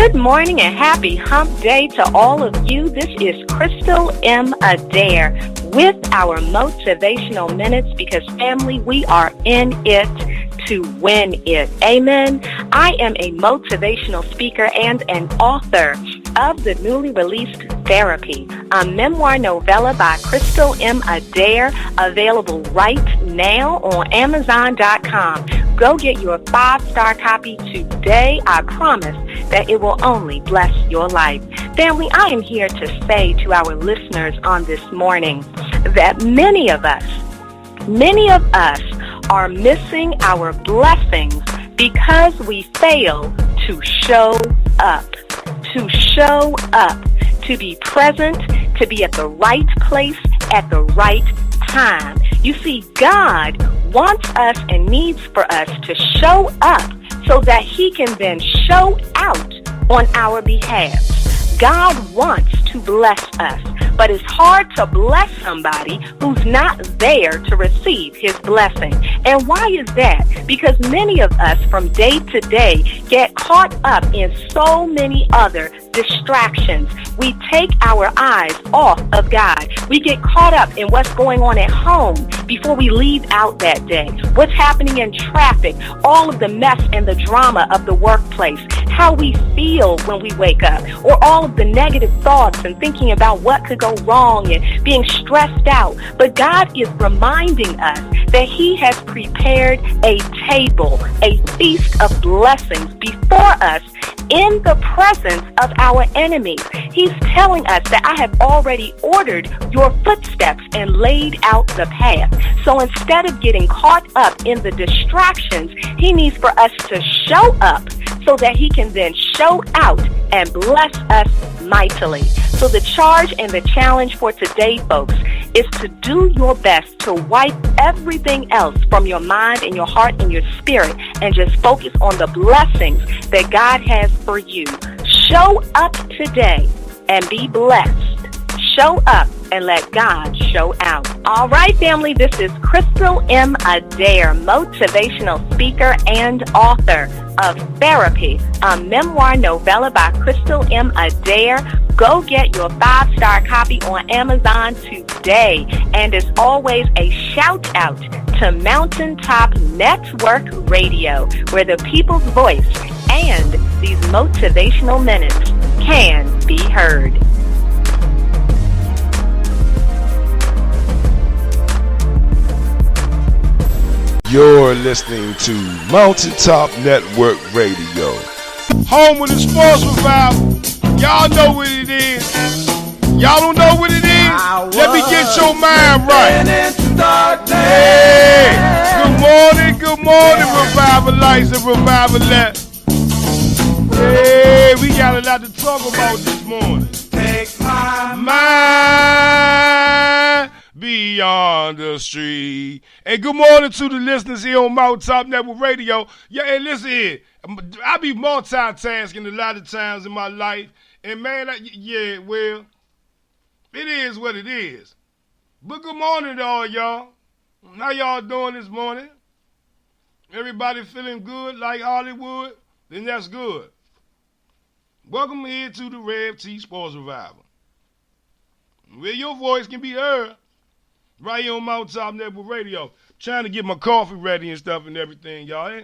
Good morning and happy hump day to all of you. This is Crystal M. Adair with our motivational minutes because family, we are in it to win it. Amen. I am a motivational speaker and an author of the newly released Therapy, a memoir novella by Crystal M. Adair, available right now on Amazon.com. Go get your 5-star copy today. I promise that it will only bless your life. Family, I am here to say to our listeners on this morning that many of us are missing our blessings because we fail to show up, to be present, to be at the right place at the right time. You see, God wants us and needs for us to show up so that He can then show out on our behalf. God wants to bless us, but it's hard to bless somebody who's not there to receive His blessing. And why is that? Because many of us from day to day get caught up in so many other distractions. We take our eyes off of God. We get caught up in what's going on at home before we leave out that day. What's happening in traffic, all of the mess and the drama of the workplace, how we feel when we wake up, or all of the negative thoughts and thinking about what could go wrong and being stressed out. But God is reminding us that He has prepared a table, a feast of blessings before us in the presence of our enemies. He's telling us that I have already ordered your footsteps and laid out the path. So instead of getting caught up in the distractions, He needs for us to show up so that He can then show out and bless us mightily. So the charge and the challenge for today, folks, is to do your best to wipe everything else from your mind and your heart and your spirit and just focus on the blessings that God has for you. Show up today and be blessed. Show up and let God show out. All right, family, this is Crystal M. Adair, motivational speaker and author of Therapy, a memoir novella by Crystal M. Adair. Go get your 5-star copy on Amazon today. And as always, a shout out to Mountaintop Network Radio, where the people's voice and these motivational minutes can be heard. You're listening to Mountaintop Network Radio. Home with the sports revival. Y'all know what it is. Y'all don't know what it is? Let me get your mind right. Hey, good morning, Revivalites and Revivalettes. Hey, we got a lot to talk about this morning. Take my mind beyond the street. And good morning to the listeners here on Mountaintop Network Radio. Yeah, and listen here. I be multitasking a lot of times in my life. And man, yeah, well, it is what it is. But good morning to all y'all. How y'all doing this morning? Everybody feeling good like Hollywood? Then that's good. Welcome here to the Rev T Sports Revival, where your voice can be heard right here on Mountaintop Network Radio. Trying to get my coffee ready and stuff and everything, y'all.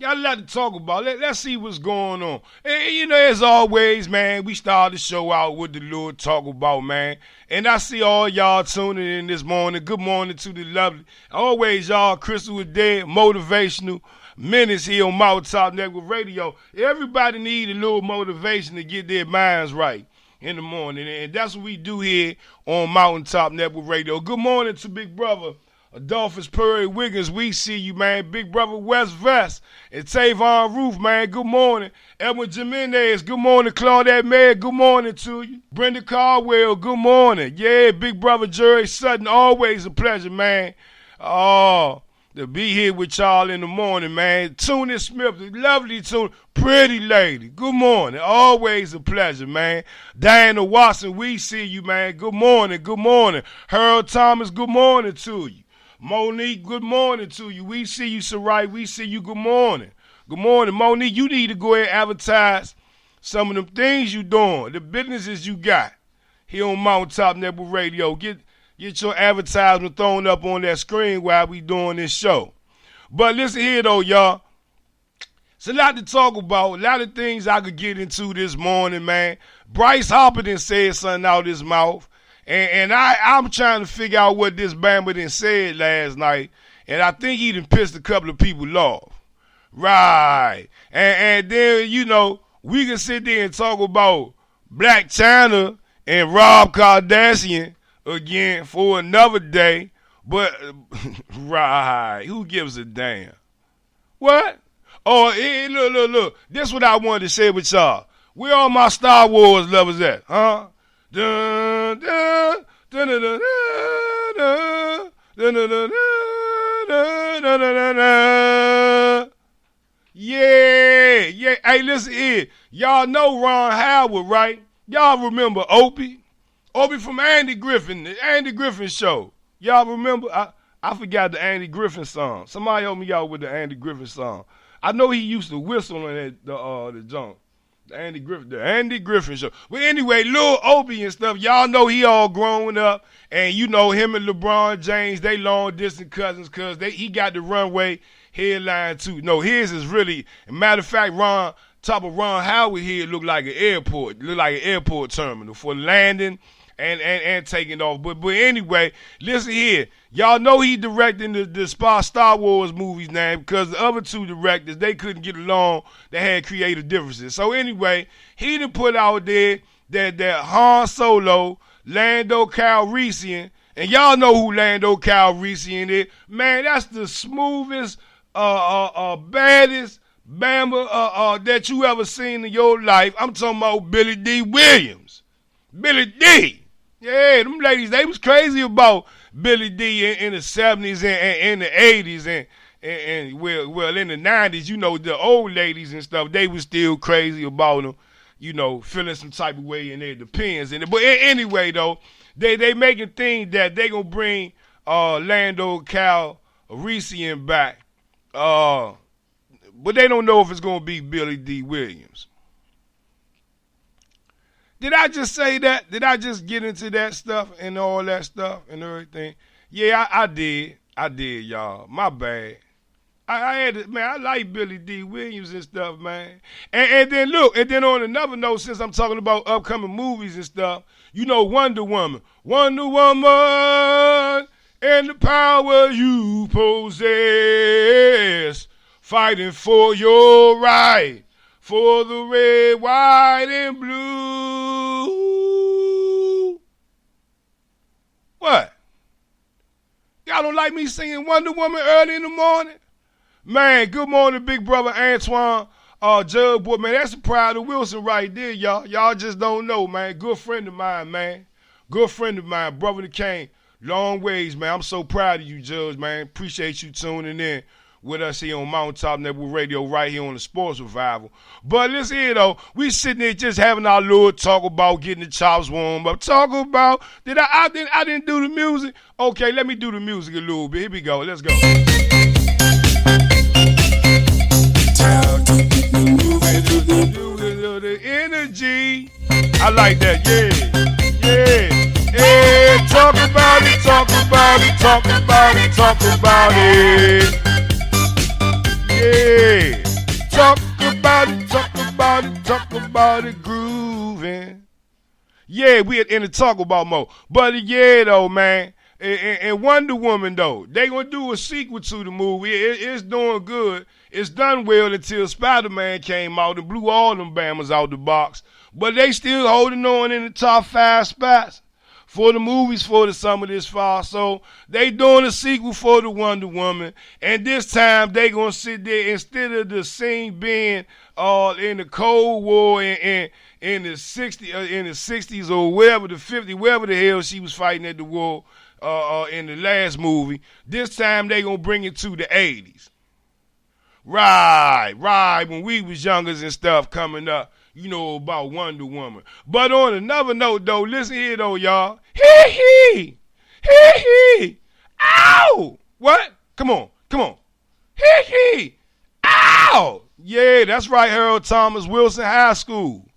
Got a lot to talk about. Let's see what's going on. And, you know, as always, man, we start the show out with the Lord talk about, man. And I see all y'all tuning in this morning. Good morning to the lovely. Always, y'all, Crystal Adair, motivational minutes here on Mountaintop Network Radio. Everybody need a little motivation to get their minds right in the morning. And that's what we do here on Mountaintop Network Radio. Good morning to Big Brother Adolphus Perry Wiggins. We see you, man. Big Brother West Vest and Tavon Roof, man. Good morning. Edwin Jimenez. Good morning. Claudette Mayer. Good morning to you. Brenda Caldwell. Good morning. Yeah, Big Brother Jerry Sutton. Always a pleasure, man. Oh, to be here with y'all in the morning, man. Tuna Smith, the lovely Tuna, pretty lady. Good morning. Always a pleasure, man. Diana Watson, we see you, man. Good morning. Good morning. Harold Thomas, good morning to you. Monique, good morning to you. We see you, Sarai. We see you. Good morning. Good morning, Monique. You need to go ahead and advertise some of them things you doing, the businesses you got here on Mountaintop Network Radio. Get your advertisement thrown up on that screen while we doing this show. But listen here, though, y'all. It's a lot to talk about, a lot of things I could get into this morning, man. Bryce Harper done said something out his mouth, and I'm trying to figure out what this Bama done said last night, and I think he done pissed a couple of people off. Right. And then, you know, we can sit there and talk about Black China and Rob Kardashian again for another day, but, right, who gives a damn? What? Oh, hey, look. This is what I wanted to say with y'all. Where all my Star Wars lovers at, huh? Dun, dun, dun, dun, dun, dun, dun, dun, dun, dun, dun, dun, dun. Yeah. Hey, listen here. Y'all know Ron Howard, right? Y'all remember Opie? Opie from Andy Griffin, the Andy Griffin Show. Y'all remember? I forgot the Andy Griffin song. Somebody help me out with the Andy Griffin song. I know he used to whistle on the junk. The Andy Griffin Show. But anyway, Lil Opie and stuff, y'all know he all grown up, and you know him and LeBron James, they long distance cousins, cause he got the runway headline too. No, his is really, matter of fact, Ron Howard here look like an airport terminal for landing and taking off. But anyway, listen here. Y'all know he directing the Star Wars movies now because the other two directors, they couldn't get along. They had creative differences. So anyway, he done put out there that Han Solo, Lando Calrissian, and y'all know who Lando Calrissian is. Man, that's the smoothest, baddest Bama that you ever seen in your life. I'm talking about Billy D. Williams. Billy D. Yeah, them ladies, they was crazy about Billy D in the 70s and in the 80s and well in the 90s, you know, the old ladies and stuff, they was still crazy about them, you know, feeling some type of way in their depends in it. But anyway, though, they making things that they gonna bring Lando Calrissian back, but they don't know if it's gonna be Billy D. Williams. Did I just say that? Did I just get into that stuff and all that stuff and everything? Yeah, I did. I did, y'all. My bad. I had to, man, I like Billy D. Williams and stuff, man. And then look, and then on another note, since I'm talking about upcoming movies and stuff, you know Wonder Woman. Wonder Woman and the power you possess, fighting for your right. For the red, white, and blue. What? Y'all don't like me singing Wonder Woman early in the morning? Man, good morning, big brother Antoine Judge Boy. Man, that's a Pride of Wilson right there, y'all. Y'all just don't know, man. Good friend of mine, man. Good friend of mine, brother that came long ways, man. I'm so proud of you, Judge, man. Appreciate you tuning in with us here on Mountaintop Network Radio right here on the Sports Revival. But listen here, though. We sitting there just having our little talk about getting the chops warmed up. Talk about, I didn't do the music? Okay, let me do the music a little bit. Here we go. Let's go. The energy. I like that, yeah. Talk about it, talk about it, talk about it, talk about it. Yeah, talk about it, talk about it, talk about it, grooving. Yeah, we in the talk about mode. But yeah, though, man, and Wonder Woman, though, they gonna do a sequel to the movie. It's doing good. It's done well until Spider-Man came out and blew all them Bammers out the box. But they still holding on in the top 5 spots for the movies for the summer this fall. So they doing a sequel for the Wonder Woman, and this time they gonna sit there instead of the scene being in the Cold War in the 60s or wherever the 50s, wherever the hell she was fighting at the war in the last movie. This time they gonna bring it to the 80s. Right, when we was youngers and stuff coming up. You know about Wonder Woman. But on another note, though, listen here, though, y'all. Hee. Ow! What? Come on. Hee. Ow! Yeah, that's right, Harold Thomas Wilson High School.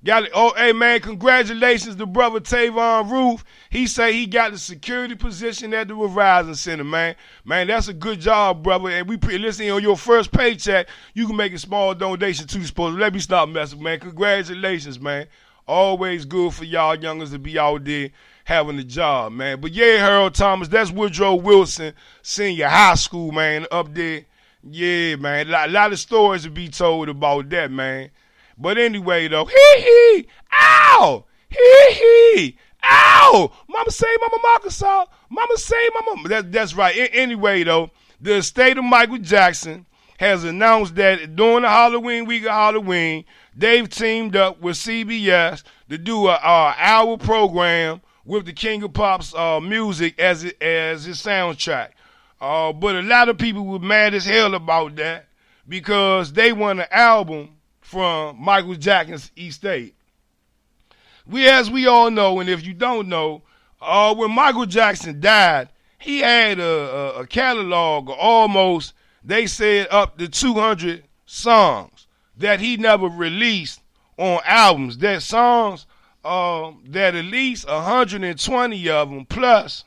Got it. Oh, hey man, congratulations to brother Tavon Roof. He say he got the security position at the Verizon Center, man. Man, that's a good job, brother. And we listen, on your first paycheck, you can make a small donation to the sports. Let me stop messing, man. Congratulations, man. Always good for y'all youngers to be out there having a job, man. But yeah, Harold Thomas, that's Woodrow Wilson Senior High School, man, up there. Yeah, man. A lot of stories to be told about that, man. But anyway, though, hee, ow, hee, ow. Mama say, Mama Arkansas. Mama say, Mama. That's right. Anyway, though, the estate of Michael Jackson has announced that during the Halloween week of Halloween, they've teamed up with CBS to do an hour program with the King of Pop's music as his soundtrack. But a lot of people were mad as hell about that because they want an album from Michael Jackson's estate. As we all know, and if you don't know, when Michael Jackson died, he had a catalog of almost, they said, up to 200 songs that he never released on albums. That songs that at least 120 of them plus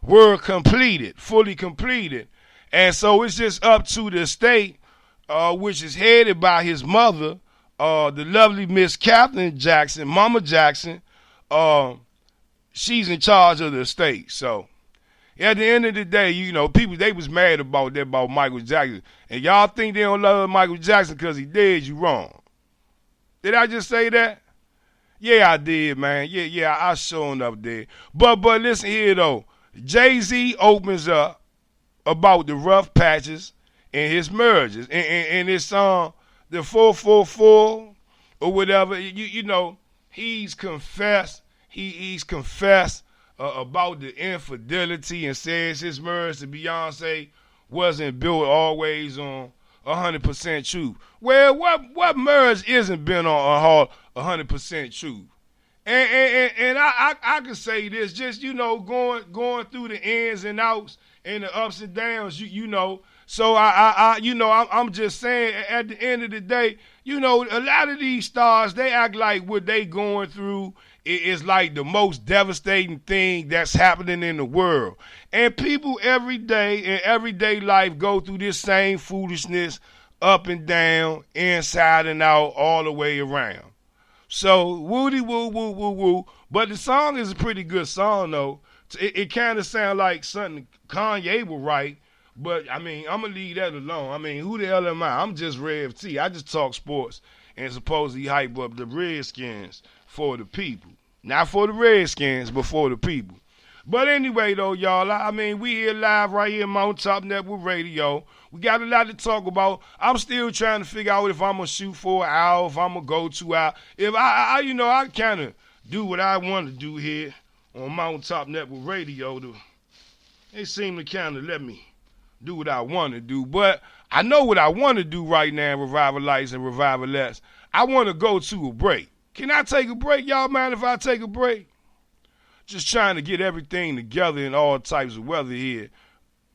were fully completed. And so it's just up to the estate, which is headed by his mother, the lovely Miss Catherine Jackson, Mama Jackson. She's in charge of the estate. So at the end of the day, you know, people, they was mad about that, about Michael Jackson. And y'all think they don't love Michael Jackson because he dead, you wrong. Did I just say that? Yeah, I did, man. Yeah, I showing up there. But listen here, though. Jay-Z opens up about the rough patches in his marriages. And his song, the 444 or whatever, you know, he's confessed. He's confessed about the infidelity and says his marriage to Beyonce wasn't built always on 100% truth. Well, what marriage isn't been on 100% truth? And I can say this, just, you know, going through the ins and outs and the ups and downs, you know. So I'm just saying, at the end of the day, you know, a lot of these stars, they act like what they going through is like the most devastating thing that's happening in the world. And people every day in everyday life go through this same foolishness up and down, inside and out, all the way around. So, woody woo, woo, woo, woo. But the song is a pretty good song, though. It kind of sounds like something Kanye would write. But, I mean, I'm going to leave that alone. I mean, who the hell am I? I'm just Rev T. I just talk sports and supposedly hype up the Redskins for the people. Not for the Redskins, but for the people. But anyway, though, y'all, I mean, we here live right here on Mountain Top Network Radio. We got a lot to talk about. I'm still trying to figure out if I'm going to shoot for an hour, if I'm going to go 2 hours. If I kind of do what I want to do here on Mountain Top Network Radio. They seem to kind of let me do what I want to do. But I know what I want to do right now, Revivalites and Revivalettes. I want to go to a break. Can I take a break? Y'all mind if I take a break? Just trying to get everything together in all types of weather here.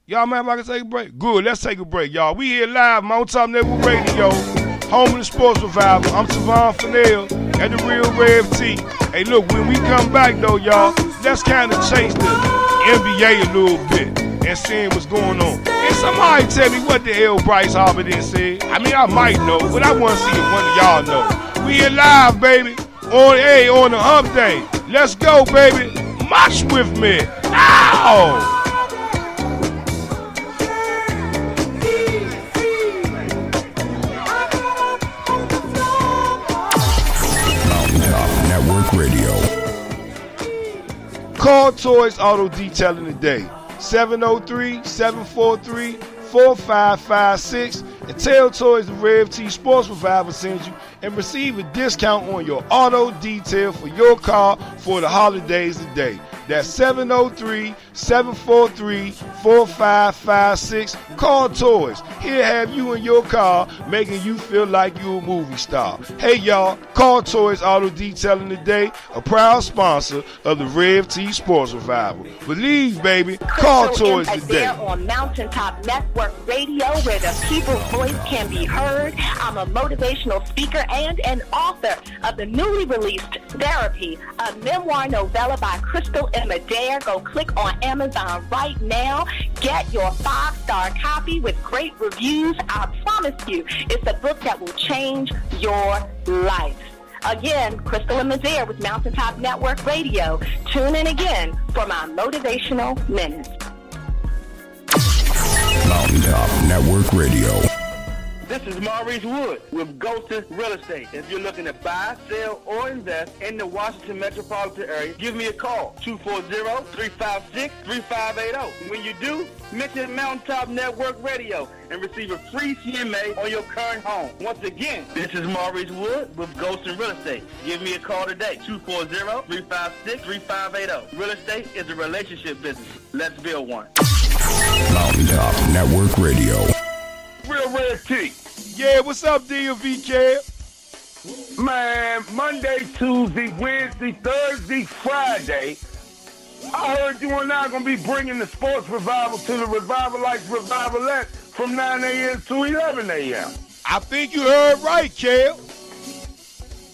Y'all mind if I can take a break? Good, let's take a break, y'all. We here live, Mountain Top Network Radio, home of the Sports Revival. I'm Tavon Fennell and the Real Rev T. Hey, look, when we come back, though, y'all, let's kind of change the NBA a little bit and seeing what's going on. And somebody tell me what the hell Bryce Harper didn't say. I mean, I might know, but I want to see if one of y'all know. We here live, baby, on the hump day. Let's go, baby. March with me. Ow! Radio. Call Toys Auto Detailing today. 703-743-4556 and tell Toys the Rev T Sports Revival sends you and receive a discount on your auto detail for your car for the holidays today. That's 743-4556. Car Toys. He'll have you in your car, making you feel like you're a movie star. Hey y'all, Car Toys Auto Detailing today, a proud sponsor of the Rev T Sports Revival. Believe, baby, Car Toys today. On Mountaintop Network Radio, where the people's voice can be heard. I'm a motivational speaker and an author of the newly released Therapy, a memoir novella by Crystal M. Adair. Go click on Amazon right now. Get your 5-star copy with great reviews. I promise you, it's a book that will change your life. Again, Crystal M. Adair with Mountaintop Network Radio. Tune in again for my motivational minutes. Mountaintop Network Radio. This is Maurice Wood with Golden Real Estate. If you're looking to buy, sell, or invest in the Washington metropolitan area, give me a call, 240-356-3580. When you do, mention Mountaintop Network Radio and receive a free CMA on your current home. Once again, this is Maurice Wood with Golden Real Estate. Give me a call today, 240-356-3580. Real estate is a relationship business. Let's build one. Mountaintop Network Radio. Real Red T. Yeah, what's up, DLV Kev? Man, Monday, Tuesday, Wednesday, Thursday, Friday, I heard you and I are going to be bringing the sports revival to the Revivalites Revivalette from 9 a.m. to 11 a.m. I think you heard right, Kev.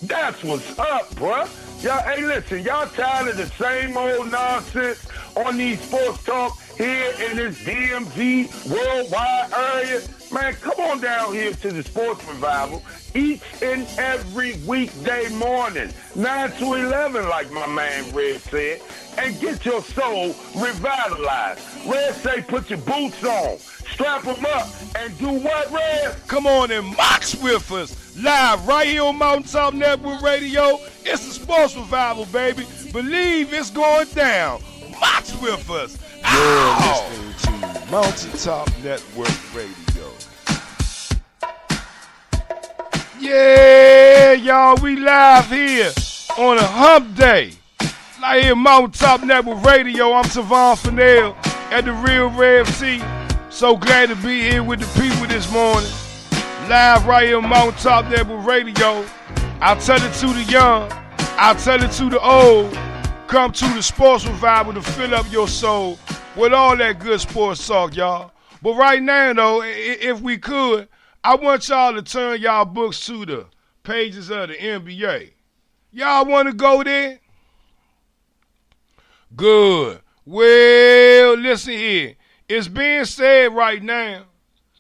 That's what's up, bruh. Y'all, hey, listen, y'all tired of the same old nonsense on these sports talk here in this DMV worldwide area? Man, come on down here to the Sports Revival each and every weekday morning, 9 to 11, like my man Red said, and get your soul revitalized. Red say put your boots on, strap them up, and do what, Red? Come on and mox with us, live right here on Mountaintop Network Radio. It's the Sports Revival, baby. Believe it's going down. Mox with us. You're listening to Mountaintop Network Radio. Yeah, y'all, we live here on a hump day. Right here, Mountaintop Network Radio. I'm Savon Fennell at the Real Rev T. So glad to be here with the people this morning. Live right here on Mountaintop Network Radio. I'll tell it to the young. I'll tell it to the old. Come to the Sports Revival to fill up your soul with all that good sports talk, y'all. But right now, though, if we could, I want y'all to turn y'all books to the pages of the NBA. Y'all want to go there? Good. Well, listen here. It's being said right now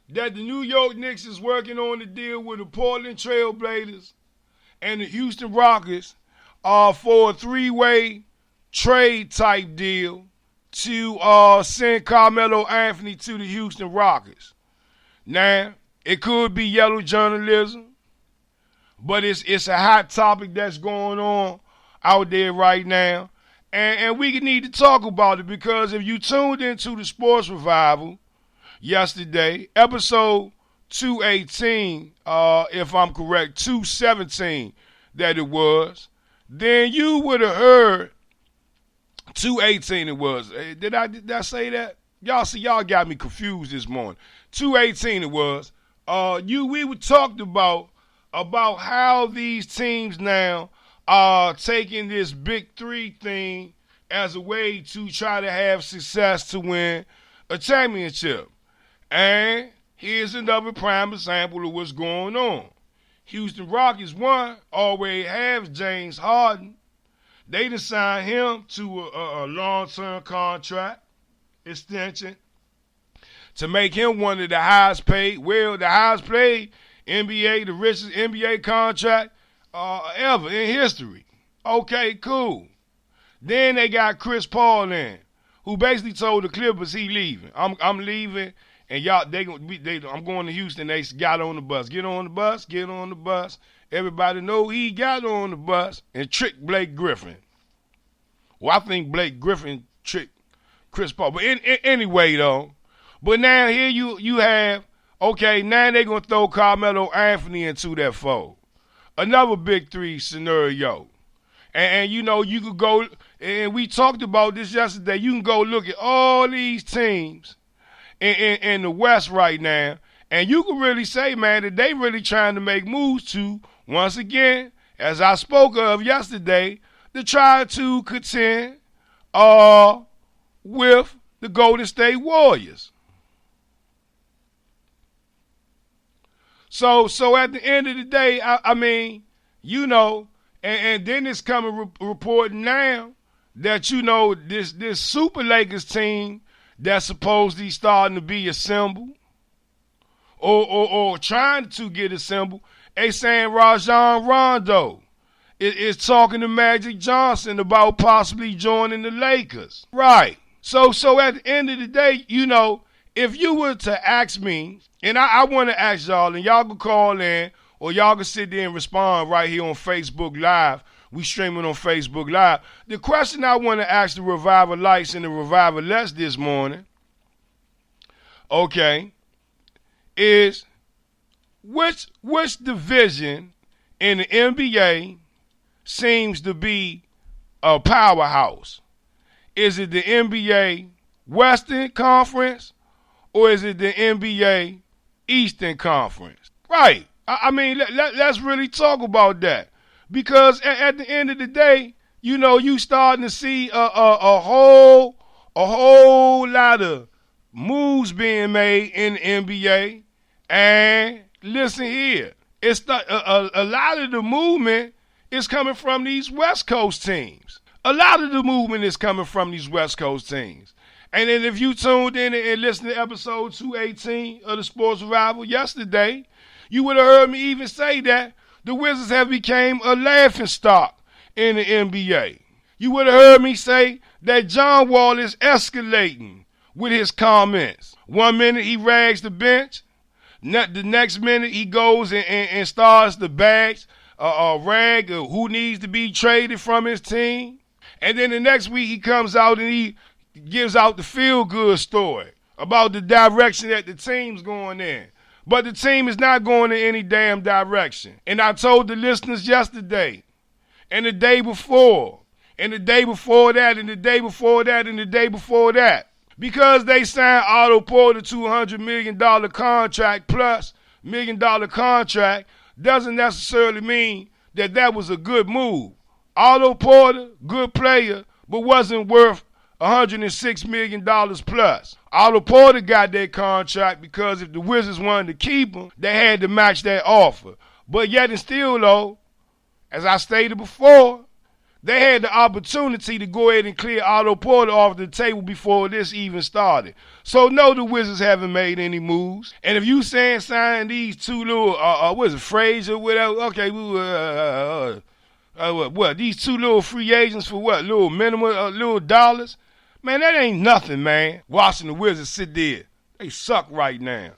that the New York Knicks is working on the deal with the Portland Trail Blazers and the Houston Rockets for a three-way trade type deal to send Carmelo Anthony to the Houston Rockets. Now, it could be yellow journalism, but it's a hot topic that's going on out there right now. And we need to talk about it because if you tuned into the Sports Revival yesterday, episode 218, if I'm correct, 217 that it was, then you would have heard 218 it was. Did I say that? Y'all see, y'all got me confused this morning. 218 it was. We were talked about how these teams now are taking this big three thing as a way to try to have success to win a championship. And here's another prime example of what's going on. Houston Rockets, one, already have James Harden. They done signed him to a long-term contract extension to make him one of the highest paid, the highest paid NBA, the richest NBA contract ever in history. Okay, cool. Then they got Chris Paul in, who basically told the Clippers he leaving. I'm leaving, and y'all I'm going to Houston. They got on the bus. Get on the bus. Get on the bus. Everybody know he got on the bus and tricked Blake Griffin. Well, I think Blake Griffin tricked Chris Paul. But anyway, though. But now here you have, okay, now they're going to throw Carmelo Anthony into that fold. Another big three scenario. And you know, you could go, and we talked about this yesterday, you can go look at all these teams in the West right now, and you can really say, man, that they really trying to make moves to, once again, as I spoke of yesterday, to try to contend with the Golden State Warriors. So at the end of the day, I mean, you know, and then it's coming reporting now that, you know, this Super Lakers team that's supposedly starting to be assembled or trying to get assembled, they saying Rajon Rondo is talking to Magic Johnson about possibly joining the Lakers. Right. So at the end of the day, you know, if you were to ask me, and I want to ask y'all, and y'all can call in, or y'all can sit there and respond right here on Facebook Live. We streaming on Facebook Live. The question I want to ask the Revival Lights and the Revival Lets this morning, okay, is which division in the NBA seems to be a powerhouse? Is it the NBA Western Conference, or is it the NBA Eastern Conference? Right. I mean, let's really talk about that. Because at the end of the day, you know, you starting to see a whole lot of moves being made in the NBA. And listen here, it's a lot of the movement is coming from these West Coast teams. A lot of the movement is coming from these West Coast teams. And then if you tuned in and listened to episode 218 of the Sports Revival yesterday, you would have heard me even say that the Wizards have become a laughingstock in the NBA. You would have heard me say that John Wall is escalating with his comments. 1 minute he rags the bench. The next minute he goes and starts the rag of who needs to be traded from his team. And then the next week he comes out and he gives out the feel-good story about the direction that the team's going in. But the team is not going in any damn direction. And I told the listeners yesterday, and the day before, and the day before that, and the day before that, and the day before that. Because they signed Otto Porter to a $100 million contract plus $1 million contract doesn't necessarily mean that that was a good move. Otto Porter, good player, but wasn't worth $106 million plus. Otto Porter got that contract because if the Wizards wanted to keep him, they had to match that offer. But yet and still, though, as I stated before, they had the opportunity to go ahead and clear Otto Porter off the table before this even started. So, no, the Wizards haven't made any moves. And if you saying sign these two little, what is it, Frazier, whatever, okay, what, these two little free agents for what, little minimum, little dollars? Man, that ain't nothing, man. Watching the Wizards sit there. They suck right now.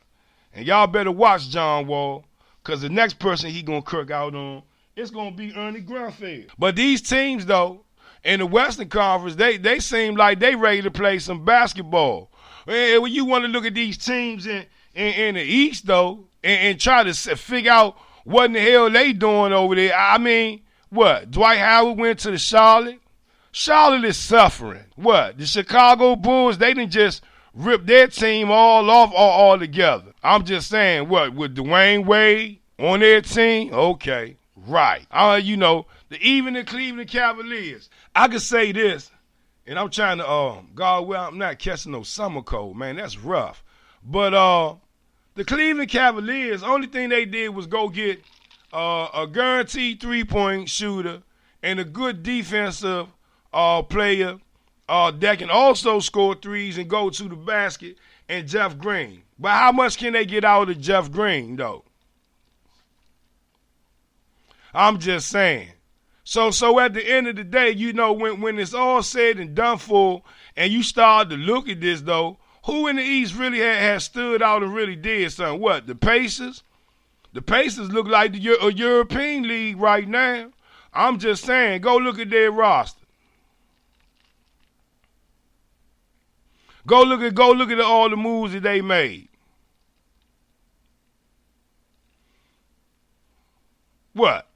And y'all better watch John Wall, because the next person he going to kirk out on, it's going to be Ernie Grunfeld. But these teams, though, in the Western Conference, they seem like they ready to play some basketball. And when you want to look at these teams in the East, though, and try to figure out what in the hell they doing over there, I mean, what? Dwight Howard went to the Charlotte. Charlotte is suffering. What? The Chicago Bulls, they didn't just rip their team all off all together. I'm just saying, what, with Dwayne Wade on their team? Okay, right. You know, even the Cleveland Cavaliers. I could say this, and I'm trying to, God, well, I'm not catching no summer cold, man. That's rough. But the Cleveland Cavaliers, only thing they did was go get a guaranteed three-point shooter and a good defensive player that can also score threes and go to the basket, and Jeff Green. But how much can they get out of Jeff Green, though? I'm just saying. So at the end of the day, you know, when it's all said and done for, and you start to look at this, though, who in the East really has stood out and really did something? What, the Pacers? The Pacers look like a European league right now. I'm just saying, go look at their roster. Go look at all the moves that they made. What?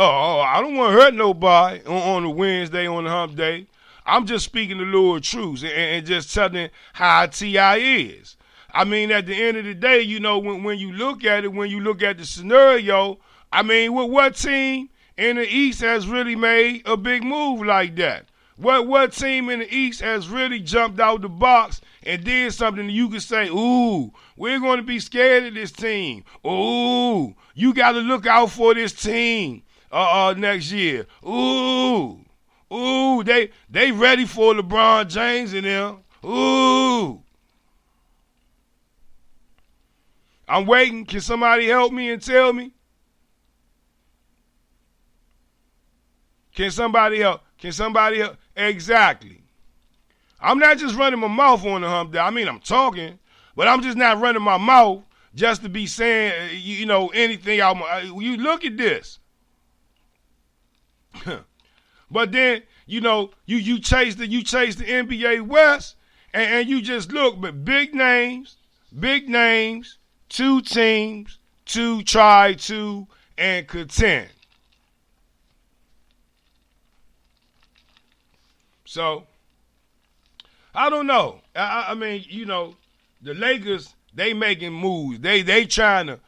I don't want to hurt nobody on a Wednesday on the hump day. I'm just speaking the Lord truths and just telling how T.I. is. I mean, at the end of the day, you know, when you look at it, when you look at the scenario, I mean, what team in the East has really made a big move like that? What team in the East has really jumped out the box and did something that you could say, ooh, we're going to be scared of this team. Ooh, you got to look out for this team next year. Ooh, they ready for LeBron James and them. Ooh. I'm waiting. Can somebody help me and tell me? Can somebody help? Can somebody help? Exactly. I'm not just running my mouth on the hump day. I mean, I'm talking, but I'm just not running my mouth just to be saying, you know, anything out. You look at this. But then, you know, you chase the NBA West, and you just look, but big names, 2 teams to try to and contend. So, I don't know. I mean, you know, the Lakers, they making moves. They trying to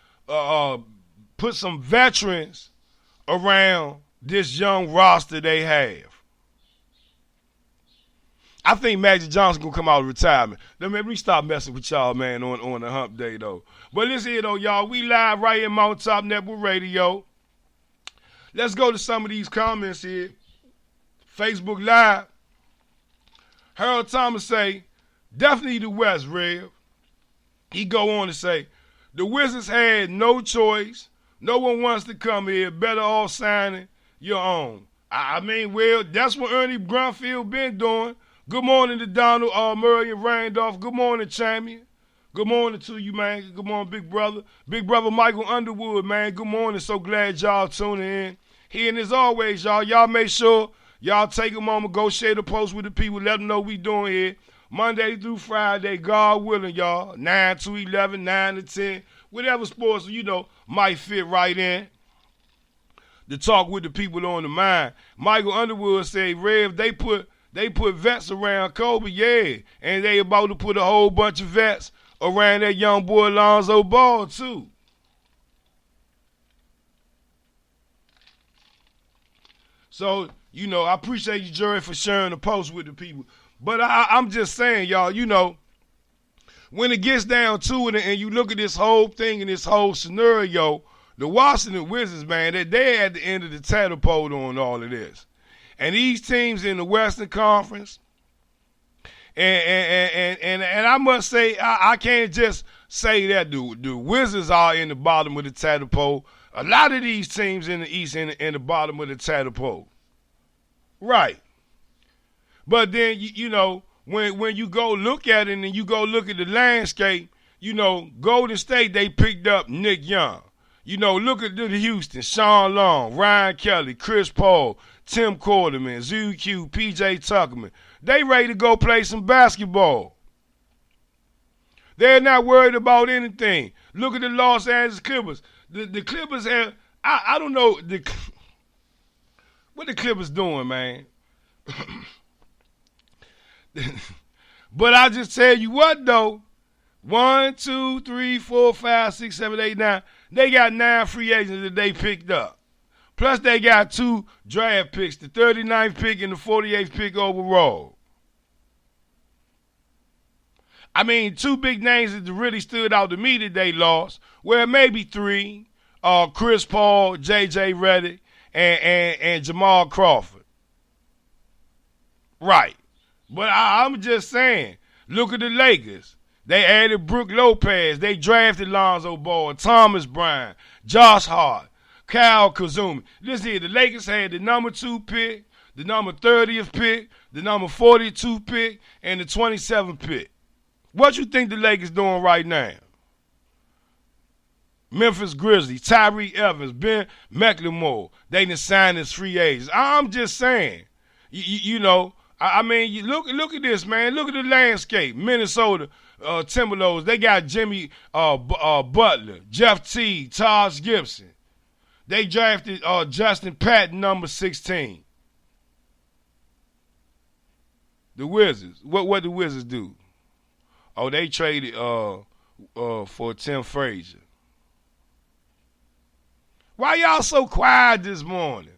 put some veterans around this young roster they have. I think Magic Johnson gonna come out of retirement. Let me stop messing with y'all, man, on the hump day, though. But listen here, though, y'all. We live right here, Mountain Top Network Radio. Let's go to some of these comments here. Facebook Live. Harold Thomas say, definitely the West, Rev. He go on to say, the Wizards had no choice. No one wants to come here. Better off signing your own. I mean, well, that's what Ernie Brunfield been doing. Good morning to Donald Murray and Randolph. Good morning, champion. Good morning to you, man. Good morning, big brother. Big brother Michael Underwood, man. Good morning. So glad y'all tuning in. Here, and as always, y'all make sure y'all take a moment, go share the post with the people, let them know we doing here. Monday through Friday, God willing, y'all. 9 to 11, 9 to 10. Whatever sports, you know, might fit right in. To talk with the people on the mind. Michael Underwood say, Rev, they put vets around Kobe, yeah. And they about to put a whole bunch of vets around that young boy Lonzo Ball, too. So, you know, I appreciate you, Jerry, for sharing the post with the people. But I'm just saying, y'all, you know, when it gets down to it and you look at this whole thing and this whole scenario, the Washington Wizards, man, they're at the end of the tattle pole on all of this. And these teams in the Western Conference, and I must say, I can't just say that the Wizards are in the bottom of the tattle pole. A lot of these teams in the East in the bottom of the tattle pole. Right. But then, you know, when you go look at it and you go look at the landscape, you know, Golden State, they picked up Nick Young. You know, look at the Houston, Sean Long, Ryan Kelly, Chris Paul, Tim Quarterman, Zoo Q, P.J. Tuckerman. They ready to go play some basketball. They're not worried about anything. Look at the Los Angeles Clippers. The Clippers have, I don't know, what the Clippers doing, man. But I just tell you what, though. 1, 2, 3, 4, 5, 6, 7, 8, 9. They got 9 free agents that they picked up. Plus they got 2 draft picks, the 39th pick and the 48th pick overall. I mean, 2 big names that really stood out to me that they lost. Well, maybe 3. Chris Paul, J.J. Redick, and Jamal Crawford. Right. But I'm just saying, look at the Lakers. They added Brook Lopez. They drafted Lonzo Ball, Thomas Bryant, Josh Hart, Kyle Kuzma. Listen here, the Lakers had the number 2 pick, the number 30th pick, the number 42 pick, and the 27th pick. What you think the Lakers doing right now? Memphis Grizzlies, Tyree Evans, Ben McLemore. They done signed as free agents. I'm just saying, you know, I mean, you look at this, man. Look at the landscape. Minnesota Timberwolves, they got Jimmy Butler, Jeff Teague, Taj Gibson. They drafted Justin Patton, number 16. The Wizards. What the Wizards do? Oh, they traded for Tim Frazier. Why y'all so quiet this morning?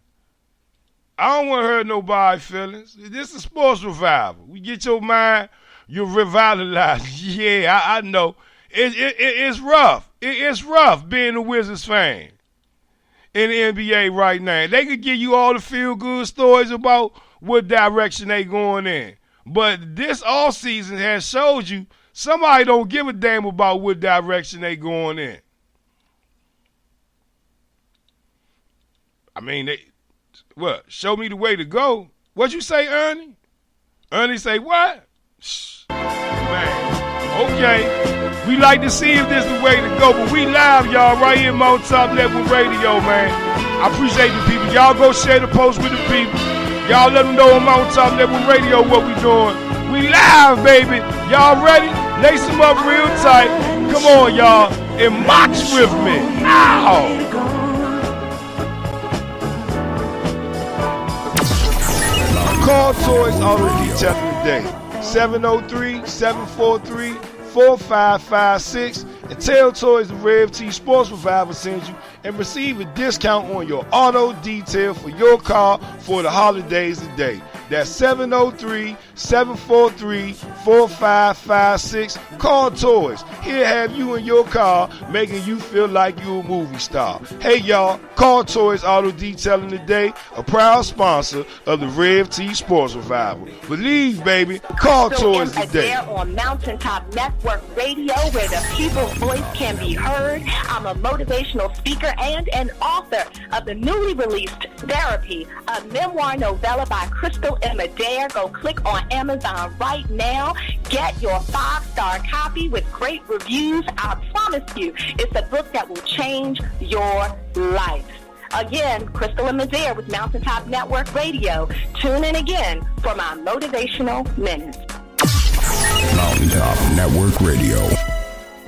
I don't want to hurt nobody's feelings. This is sports revival. We get your mind, you revitalize. Yeah, I know. It's rough. It's rough being a Wizards fan in the NBA right now. They could give you all the feel-good stories about what direction they going in. But this offseason has showed you somebody don't give a damn about what direction they going in. I mean, show me the way to go. What you say, Ernie? Ernie say what? Shh, man, okay. We like to see if this is the way to go, but we live, y'all, right here in Mountaintop Network Radio, man. I appreciate the people. Y'all go share the post with the people. Y'all let them know on Mountaintop Network Radio what we doing. We live, baby. Y'all ready? Lace them up real tight. Come on, y'all, and march with me. Ow! Call Toys Auto Detailing today, 703-743-4556, and tell Toys the Rev T Sports Revival sends you and receive a discount on your auto detail for your car for the holidays today. That's 703-743-4556. Call Toys. He'll have you in your car, making you feel like you're a movie star. Hey, y'all, Call Toys Auto Detailing today, a proud sponsor of the Rev T Sports Revival. Believe, baby, call Toys today. There on Mountaintop Network Radio, where the people's voice can be heard. I'm a motivational speaker and an author of the newly released Therapy, a memoir novella by Crystal M. Adair. Go click on Amazon right now. Get your 5-star copy with great reviews. I promise you, it's a book that will change your life. Again, Crystal M. Adair with Mountaintop Network Radio. Tune in again for my motivational minutes. Mountaintop Network Radio.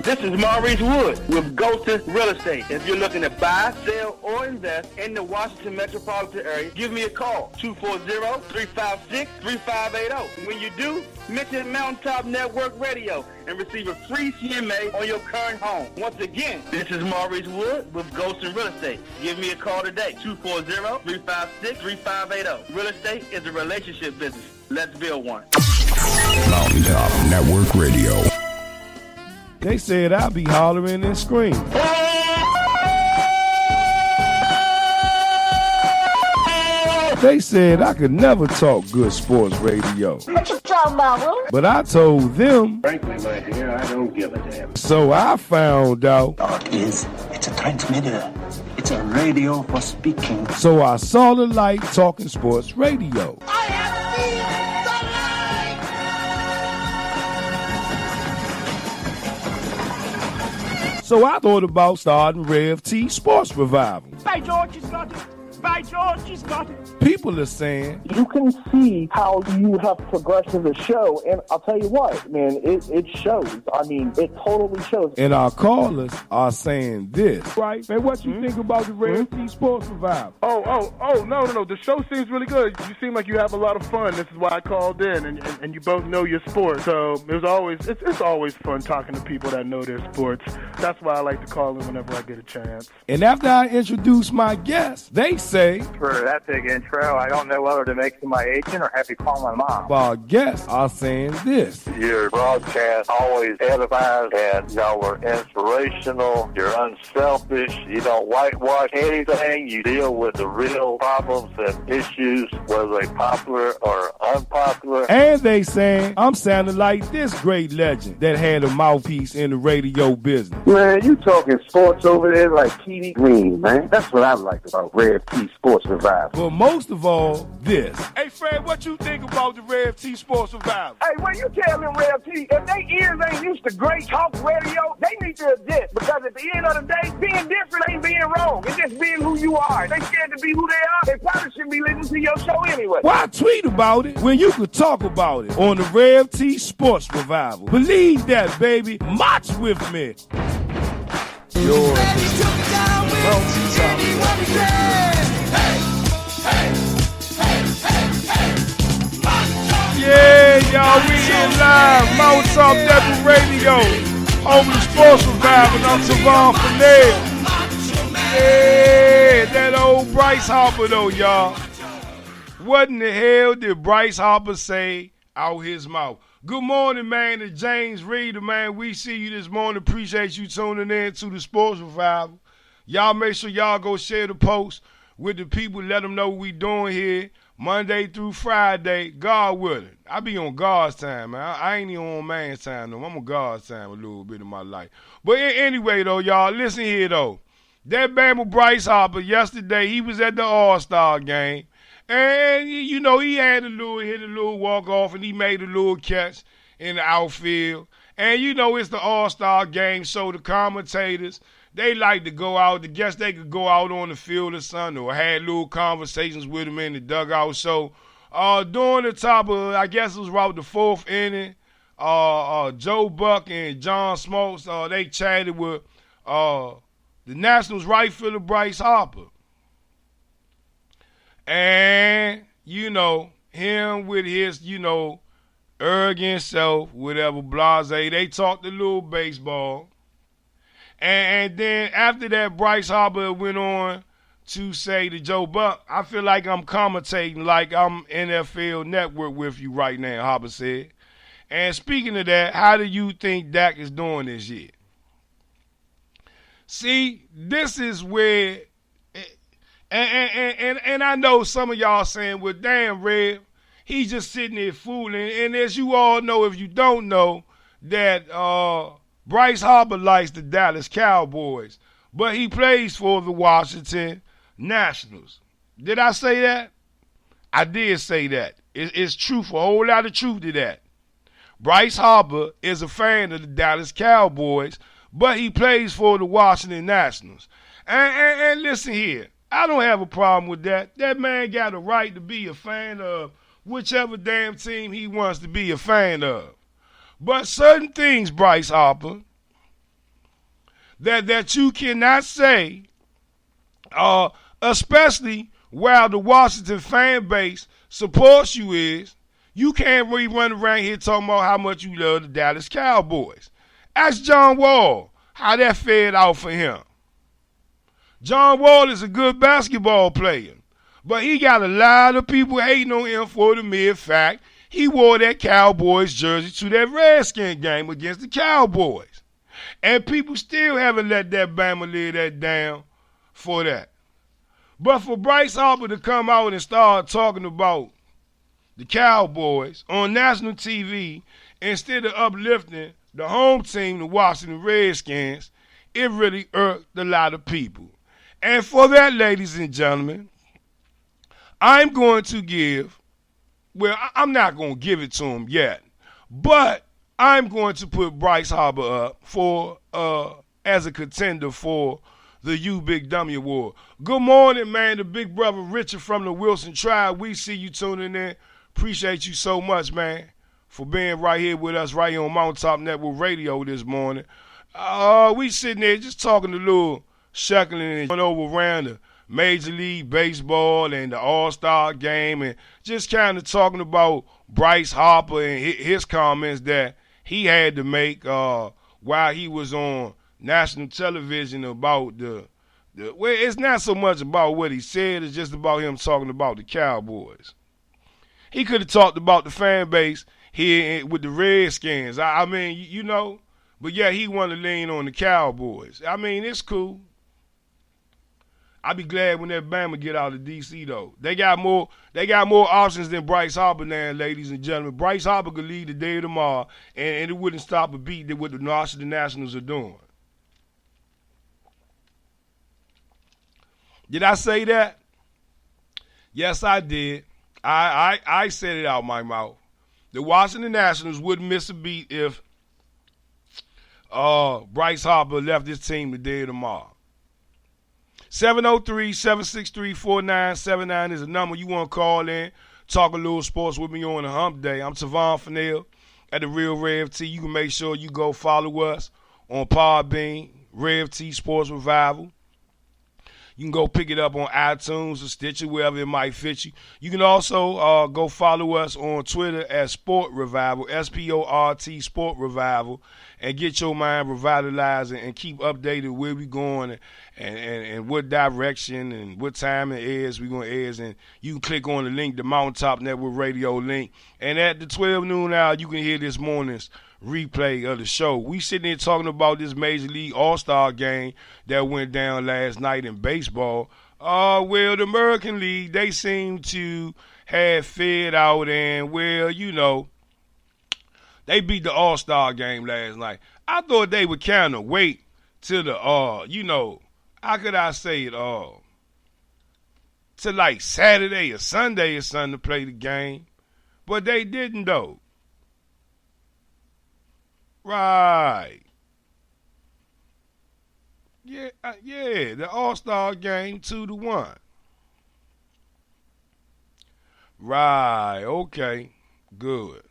This is Maurice Wood with Golden Real Estate. If you're looking to buy, sell, or invest in the Washington metropolitan area, give me a call, 240-356-3580. When you do, mention Mountaintop Network Radio and receive a free CMA on your current home. Once again, this is Maurice Wood with Golden Real Estate. Give me a call today, 240-356-3580. Real estate is a relationship business. Let's build one. Mountaintop Network Radio. They said I'd be hollering and screaming. They said I could never talk good sports radio. What you talking about, Will? But I told them. Frankly, my dear, I don't give a damn. So I found out. It's a transmitter. It's a radio for speaking. So I saw the light talking sports radio. I have seen the light! So I thought about starting Rev T Sports Revival. By George, he's got it. By George, he's got it. People are saying, you can see how you have progressed in the show, and I'll tell you what, man, it shows. I mean, it totally shows. and our callers are saying this. Right, man, what you think about the Rev T Sports Revival? Oh, no. The show seems really good. You seem like you have a lot of fun. This is why I called in, and you both know your sport. So it's always fun talking to people that know their sports. That's why I like to call in whenever I get a chance. And after I introduce my guests, they say, For that big intro, I don't know whether to make you my agent or have you call my mom. our guests are saying this. Your broadcast always edifies, and y'all were inspirational. You're unselfish. You don't whitewash anything. You deal with the real problems and issues, whether they popular or unpopular. And they saying, I'm sounding like this great legend that had a mouthpiece in the radio business. Man, you talking sports over there like TV Green, man. That's what I like about Rev T Sports Revival. But most of all, this. Hey, Fred, what you think about the Rev T Sports Revival? Hey, when you tell them Rev T, if they ears ain't used to great talk radio, they need to adjust. Because at the end of the day, being different ain't being wrong. It's just being who you are. They scared to be who they are. They probably shouldn't be listening to your show anyway. Why tweet about it when you could talk about it on the Rev T Sports Revival? Believe that, baby. March with me. Yours. Mountaintop. Mountaintop Network Radio, home of the Sports Revival. I'm Savon Fernell. Yeah, that old Bryce Harper though, y'all. What in the hell did Bryce Harper say out his mouth? Good morning, man, to James Reeder, man. We see you this morning. Appreciate you tuning in to the Sports Revival. Y'all make sure y'all go share the post with the people. Let them know what we doing here Monday through Friday. God willing. I be on God's time, man. I ain't even on man's time, though. I'm on God's time a little bit in my life. But anyway, though, y'all, listen here, though. That Bama Bryce Harper, yesterday, he was at the All-Star game. And, you know, he had hit a little walk-off, and he made a little catch in the outfield. And, you know, it's the All-Star game, so the commentators, they like to go out. I guess they could go out on the field or something, or had little conversations with him in the dugout. So, during the top of, I guess it was about the fourth inning, Joe Buck and John Smoltz, they chatted with the Nationals right fielder Bryce Harper. And, you know, him with his, you know, arrogant self, whatever, blase, they talked a little baseball. And then after that, Bryce Harper went on to say to Joe Buck, I feel like I'm commentating like I'm NFL Network with you right now, Harper said. And speaking of that, how do you think Dak is doing this year? See, this is where, and I know some of y'all saying, well, damn, Rev, he's just sitting there fooling. And as you all know, if you don't know, that Bryce Harper likes the Dallas Cowboys, but he plays for the Washington Nationals. Did I say that? I did say that. It's truth, a whole lot of truth to that. Bryce Harper is a fan of the Dallas Cowboys, but he plays for the Washington Nationals. And listen here, I don't have a problem with that. That man got a right to be a fan of whichever damn team he wants to be a fan of. But certain things, Bryce Harper, that you cannot say, especially while the Washington fan base supports you, is you can't really run around here talking about how much you love the Dallas Cowboys. Ask John Wall how that fared out for him. John Wall is a good basketball player, but he got a lot of people hating on him for the mere fact he wore that Cowboys jersey to that Redskin game against the Cowboys. And people still haven't let that Bama lay that down for that. But for Bryce Harper to come out and start talking about the Cowboys on national TV instead of uplifting the home team, the Washington Redskins, it really irked a lot of people. And for that, ladies and gentlemen, I'm going to give, well, I'm not going to give it to him yet, but I'm going to put Bryce Harper up for as a contender for the You Big Dummy Award. Good morning, man. The big brother Richard from the Wilson Tribe. We see you tuning in. Appreciate you so much, man, for being right here with us right here on Mountaintop Network Radio this morning. We sitting there just talking a little shuckling and going over around the Major League Baseball and the All-Star game and just kind of talking about Bryce Harper and his comments that he had to make while he was on national television about well, it's not so much about what he said, it's just about him talking about the Cowboys. He could have talked about the fan base here with the Redskins. I mean, you know, but yeah, he wanted to lean on the Cowboys. I mean, it's cool. I'll be glad when that Bama get out of D.C. though. They got more options than Bryce Harper now, ladies and gentlemen. Bryce Harper could lead the day tomorrow, and it wouldn't stop a beat that what the Washington Nationals are doing. Did I say that? Yes, I did. I said it out my mouth. The Washington Nationals wouldn't miss a beat if Bryce Harper left his team today tomorrow. 703-763-4979 is a number you want to call in. Talk a little sports with me on a hump day. I'm Tavon Fernell at the Real Rev T. You can make sure you go follow us on Podbean, Rev T Sports Revival. You can go pick it up on iTunes or Stitcher, wherever it might fit you. You can also go follow us on Twitter at Sport Revival, SPORT Sport Revival, and get your mind revitalized and keep updated where we going and what direction and what time it is we're going to air. And you can click on the link, the Mountaintop Network Radio link. And at the 12 noon hour, you can hear this morning's replay of the show. We sitting here talking about this Major League All-Star game that went down last night in baseball. Well, the American League, they seem to have fed out and, well, you know, they beat the All-Star game last night. I thought they would kind of wait till the, you know, how could I say it, till like Saturday or Sunday or something to play the game. But they didn't, though. Right. Yeah, the All-Star game 2-1. Right, okay, good.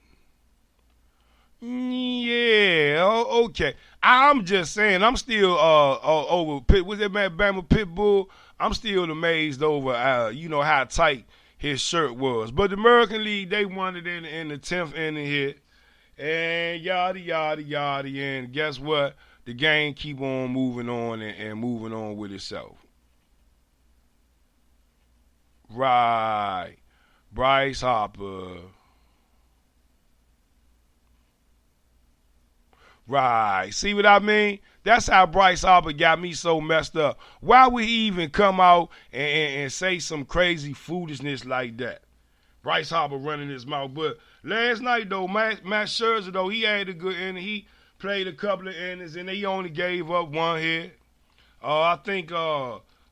Yeah, okay. I'm just saying, I'm still over was that man Bama Pitbull? I'm still amazed over you know how tight his shirt was. But the American League, they won it in the 10th inning here. And yada yada yada, and guess what? The game keep on moving on and moving on with itself. Right. Bryce Harper. Right. See what I mean? That's how Bryce Harper got me so messed up. Why would he even come out and say some crazy foolishness like that? Bryce Harper running his mouth. But last night, though, Matt Scherzer, though, he had a good inning. He played a couple of innings, and he only gave up one hit. I think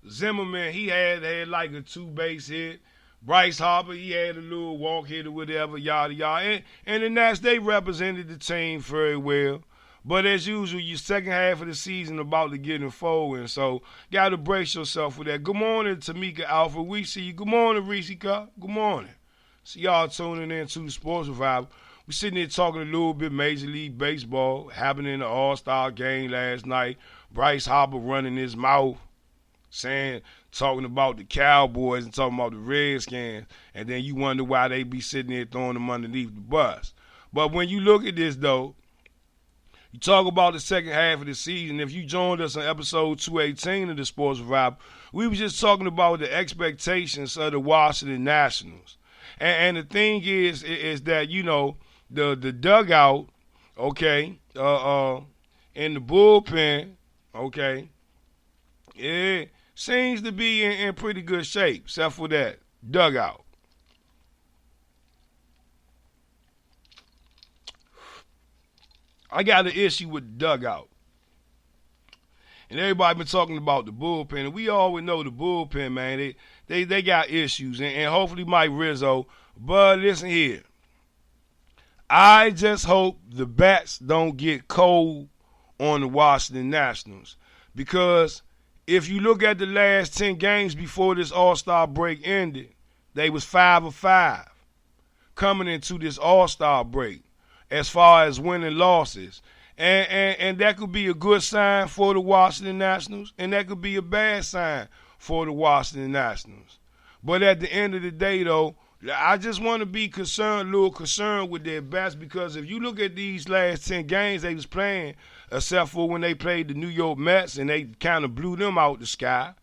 Zimmerman, he had like a 2-base hit. Bryce Harper, he had a little walk hit or whatever, yada, yada. And the Nats, they represented the team very well. But as usual, your second half of the season about to get forward, so got to brace yourself for that. Good morning, Tamika Alfred. We see you. Good morning, Reese Cup. Good morning. See y'all tuning in to the Sports Revival. We sitting here talking a little bit Major League Baseball, happening in the All-Star game last night. Bryce Harper running his mouth, talking about the Cowboys and talking about the Redskins, and then you wonder why they be sitting there throwing them underneath the bus. But when you look at this, though, you talk about the second half of the season. If you joined us on episode 218 of the Sports Revival, we were just talking about the expectations of the Washington Nationals. And the thing is that, you know, the dugout, okay, in the bullpen, okay, it seems to be in pretty good shape, except for that dugout. I got an issue with the dugout. And everybody been talking about the bullpen, and we always know the bullpen, man, they got issues, and hopefully Mike Rizzo. But listen here, I just hope the bats don't get cold on the Washington Nationals, because if you look at the last 10 games before this All-Star break ended, they was 5-5 coming into this All-Star break as far as winning losses. And that could be a good sign for the Washington Nationals, and that could be a bad sign for the Washington Nationals. But at the end of the day, though, I just want to be a little concerned with their bats, because if you look at these last 10 games they was playing, except for when they played the New York Mets and they kind of blew them out the sky,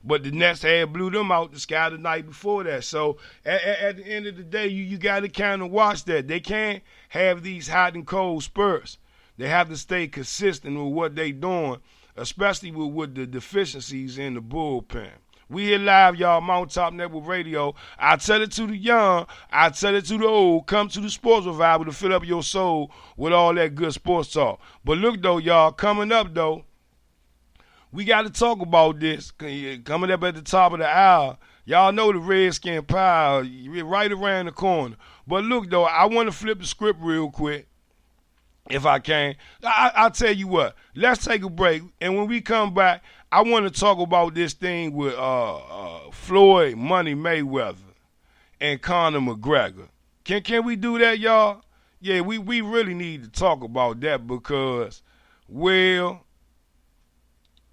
but the Nets had blew them out the sky the night before that. So at the end of the day, you got to kind of watch that. They can't have these hot and cold spurts. They have to stay consistent with what they doing, especially with the deficiencies in the bullpen. We here live, y'all, Mountaintop Network Radio. I tell it to the young, I tell it to the old. Come to the Sports Revival to fill up your soul with all that good sports talk. But look, though, y'all, coming up, though, we got to talk about this. Coming up at the top of the hour, y'all know the Redskin Power right around the corner. But look, though, I want to flip the script real quick, if I can. I'll tell you what, let's take a break, and when we come back, I want to talk about this thing with Floyd Money Mayweather and Conor McGregor. Can we do that, y'all? Yeah, we really need to talk about that, because, well,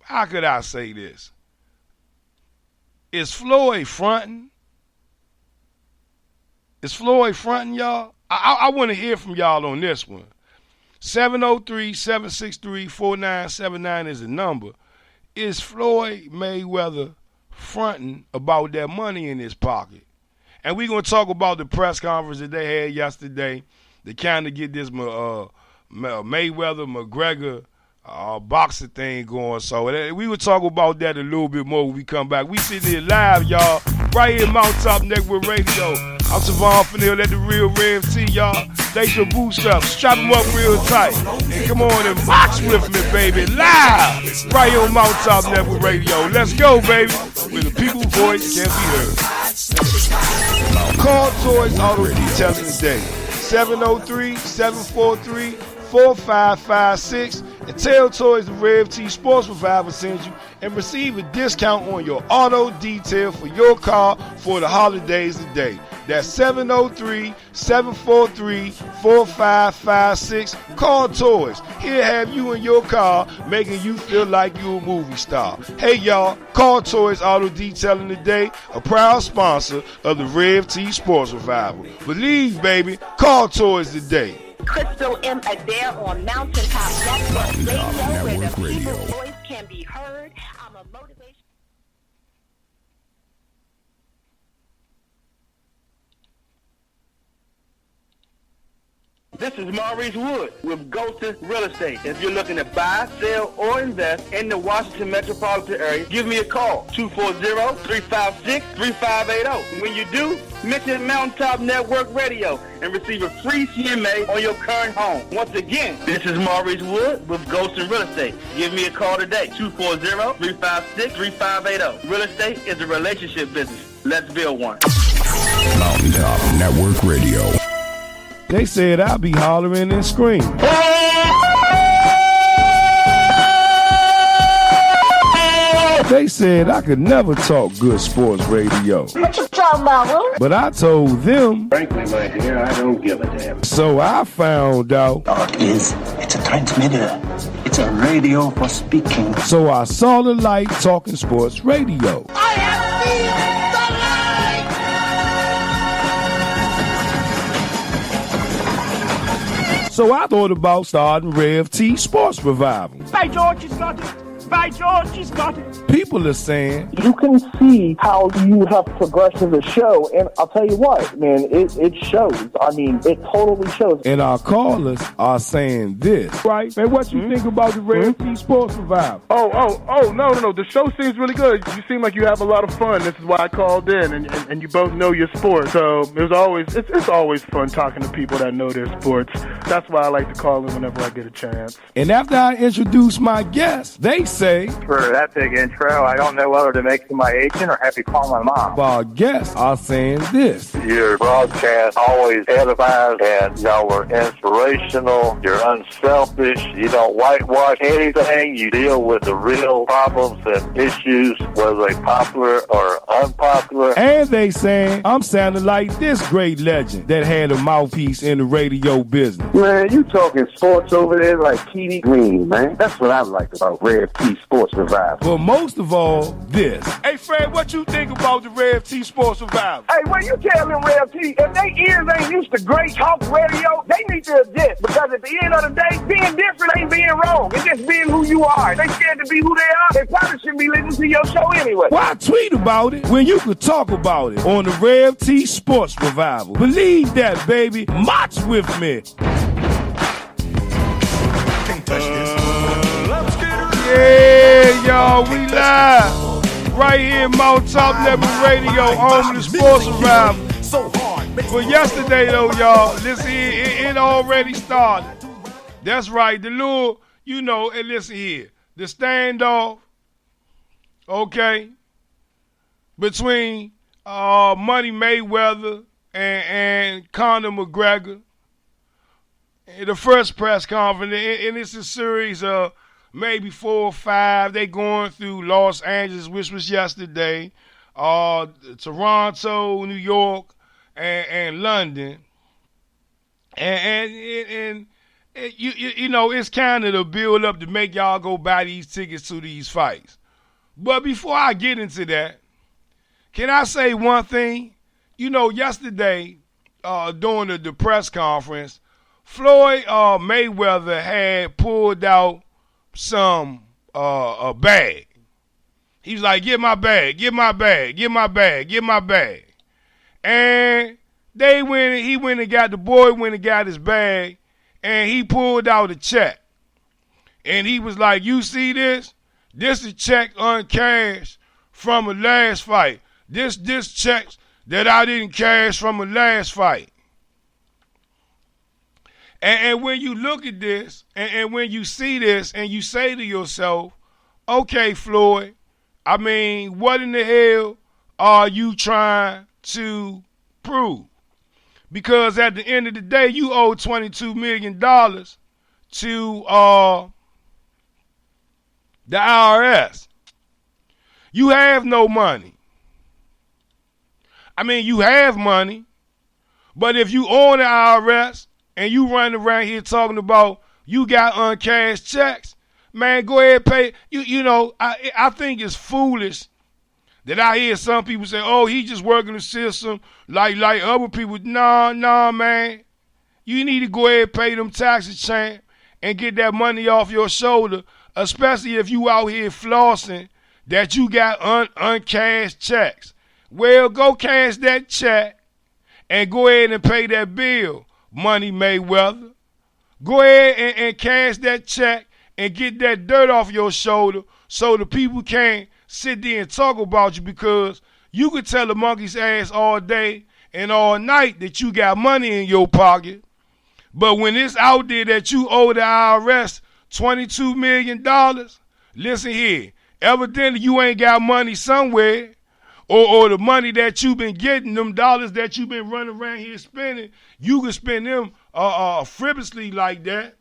how could I say this? Is Floyd fronting? Is Floyd fronting, y'all? I want to hear from y'all on this one. 703-763-4979 is the number. Is Floyd Mayweather fronting about that money in his pocket? And we're going to talk about the press conference that they had yesterday to kind of get this Mayweather-McGregor boxing thing going. So we will talk about that a little bit more when we come back. We sitting here live, y'all, right here at Mount Top Network Radio. I'm Savon Fennell at the Real Rev T, y'all. Thanks your boost up. Strap them up real tight. And come on and box with me, baby. Live right here on Mount Top Network Radio. Let's go, baby. Where the people's voice can be heard. Call Toys Auto Detailing today. 703-743-4556. And tell Toys the Rev T Sports Revival sends you and receive a discount on your auto detail for your car for the holidays today. That's 703-743-4556. Call Toys. He'll have you in your car, making you feel like you're a movie star. Hey, y'all, call Toys Auto Detailing today, a proud sponsor of the Rev T Sports Revival. Believe, baby, call Toys today. Crystal M. Adair on Mountaintop Network Radio, where the people's voice can be heard. I'm a motivation. This is Maurice Wood with Ghosted Real Estate. If you're looking to buy, sell, or invest in the Washington metropolitan area, give me a call, 240-356-3580. When you do, mention Mountaintop Network Radio and receive a free CMA on your current home. Once again, this is Maurice Wood with Ghosted Real Estate. Give me a call today, 240-356-3580. Real estate is a relationship business. Let's build one. Mountaintop Network Radio. They said I'll be hollering and screaming. They said I could never talk good sports radio. What you talking about, Will? But I told them. Frankly, my dear, I don't give a damn. So I found out. It's a transmitter. It's a radio for speaking. So I saw the light talking sports radio. I have seen the light! So I thought about starting Rev T Sports Revival. By George, he's got it. By George, he's got it. People are saying You can see how you have progressed as a show, and I'll tell you what, man, it shows. I mean, it totally shows. and our callers are saying this. Right? Man, what you think about the Rev T Sports Revival? No. The show seems really good. You seem like you have a lot of fun. This is why I called in, and you both know your sport. So it's always fun talking to people that know their sports. That's why I like to call in whenever I get a chance. And after I introduce my guests, they say For that big intro, I don't know whether to make you my agent or have you call my mom. our guests are saying this. Your broadcast always edifies, and y'all were inspirational. You're unselfish. You don't whitewash anything. You deal with the real problems and issues, whether they popular or unpopular. And they saying I'm sounding like this great legend that had a mouthpiece in the radio business. Man, you talking sports over there like TV Green, man. That's what I like about Rev T Sports Revival. But most of all, this. Hey, Fred, what you think about the Rev T Sports Revival? Hey, when you tell them Rev T, if they ears ain't used to great talk radio, they need to adjust. Because at the end of the day, being different ain't being wrong. It's just being who you are. They scared to be who they are. They probably shouldn't be listening to your show anyway. Why tweet about it when you could talk about it on the Rev T Sports Revival? Believe that, baby. March with me. Yeah, y'all, we live right here at Mount Top Network Radio, home of the Sports Revival. But yesterday, though, y'all, listen here, it already started. That's right, the little, and listen here, the standoff, okay, between Money Mayweather and Conor McGregor. The first press conference, and it's a series of maybe 4 or 5. They going through Los Angeles, which was yesterday, Toronto, New York, and London. And it's kind of the build up to make y'all go buy these tickets to these fights. But before I get into that, can I say one thing? You know, yesterday during the press conference, Floyd Mayweather had pulled out some a bag. He was like, "Get my bag, get my bag, get my bag, get my bag." And he went and got, the boy went and got his bag, and he pulled out a check. And he was like, "You see this? This is a check uncashed from a last fight. This checks that I didn't cash from a last fight." And when you look at this, and when you see this, and you say to yourself, okay, Floyd, I mean, what in the hell are you trying to prove? Because at the end of the day, you owe $22 million to the IRS. You have no money. I mean, you have money, but if you own the IRS and you run around here talking about you got uncashed checks, man, go ahead and pay. You know, I think it's foolish that I hear some people say, "Oh, he just working the system like other people." Nah, man. You need to go ahead and pay them taxes, champ, and get that money off your shoulder, especially if you out here flossing that you got uncashed checks. Well, go cash that check and go ahead and pay that bill, Money Mayweather. Go ahead and cash that check and get that dirt off your shoulder so the people can't sit there and talk about you, because you could tell the monkey's ass all day and all night that you got money in your pocket. But when it's out there that you owe the IRS $22 million, listen here, evidently you ain't got money somewhere, or the money that you've been getting, them dollars that you've been running around here spending, you can spend them frivolously like that.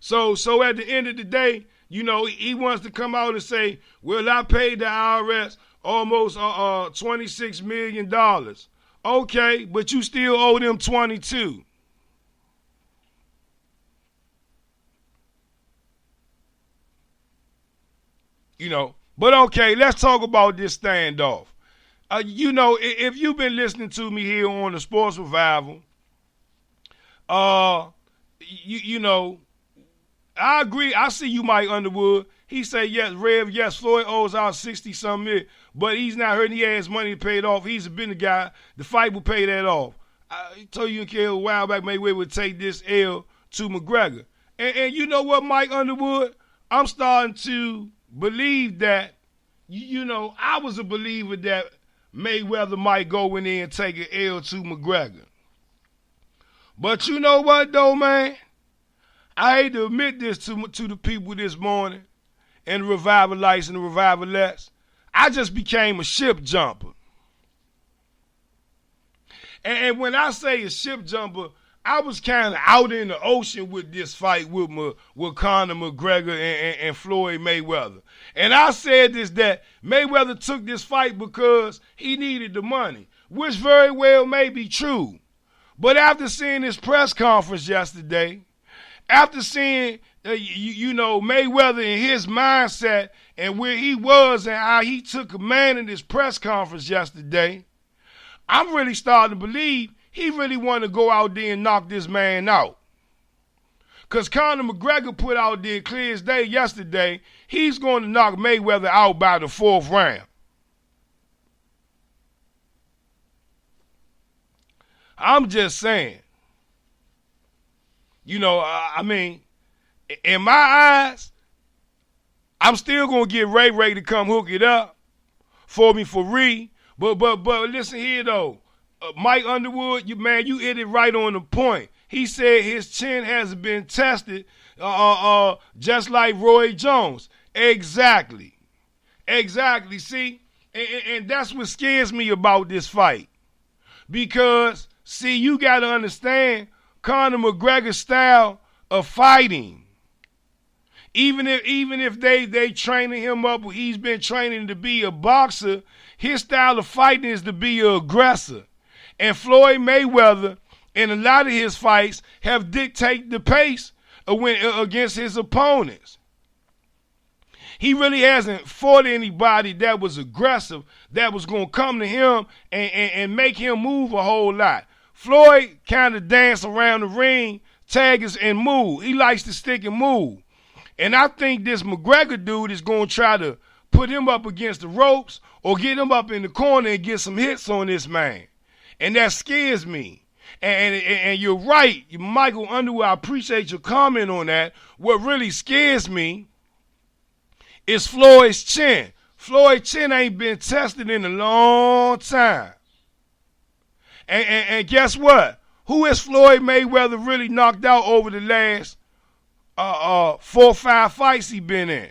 So at the end of the day, you know, he wants to come out and say, "Well, I paid the IRS almost $26 million. Okay, but you still owe them 22. You know, but okay, let's talk about this standoff. You know, if you've been listening to me here on the Sports Revival, you know, I agree. I see you, Mike Underwood. He said, yes, Rev, yes, Floyd owes out 60-something million, but he's not hurting. He has money to pay it off. He's been the guy. The fight will pay that off. I told you a while back, Mayweather would take this L to McGregor. And you know what, Mike Underwood? I'm starting to believe that, you know, I was a believer that Mayweather might go in there and take an L to McGregor. But you know what, though, man? I hate to admit this to the people this morning, and the revivalites and the revivalettes. I just became a ship jumper. And when I say a ship jumper, I was kind of out in the ocean with this fight with Conor McGregor and Floyd Mayweather. And I said this, that Mayweather took this fight because he needed the money, which very well may be true. But after seeing his press conference yesterday, after seeing, you know, Mayweather and his mindset and where he was and how he took command in his press conference yesterday, I'm really starting to believe he really wanted to go out there and knock this man out. Because Conor McGregor put out there clear as day yesterday, he's going to knock Mayweather out by the 4th round. I'm just saying. You know, I mean, in my eyes, I'm still going to get Ray to come hook it up for me for free. But listen here, though. Mike Underwood, you hit it right on the point. He said his chin hasn't been tested just like Roy Jones. Exactly. See, and that's what scares me about this fight. Because, see, you got to understand Conor McGregor's style of fighting. Even if they training him up, he's been training to be a boxer, his style of fighting is to be an aggressor. And Floyd Mayweather, in a lot of his fights, have dictated the pace against his opponents. He really hasn't fought anybody that was aggressive, that was going to come to him and make him move a whole lot. Floyd kind of danced around the ring, taggers, and move. He likes to stick and move. And I think this McGregor dude is going to try to put him up against the ropes or get him up in the corner and get some hits on this man. And that scares me. And you're right, Michael Underwood, I appreciate your comment on that. What really scares me is Floyd's chin. Floyd's chin ain't been tested in a long time. And guess what? Who has Floyd Mayweather really knocked out over the last 4 or 5 fights he been in?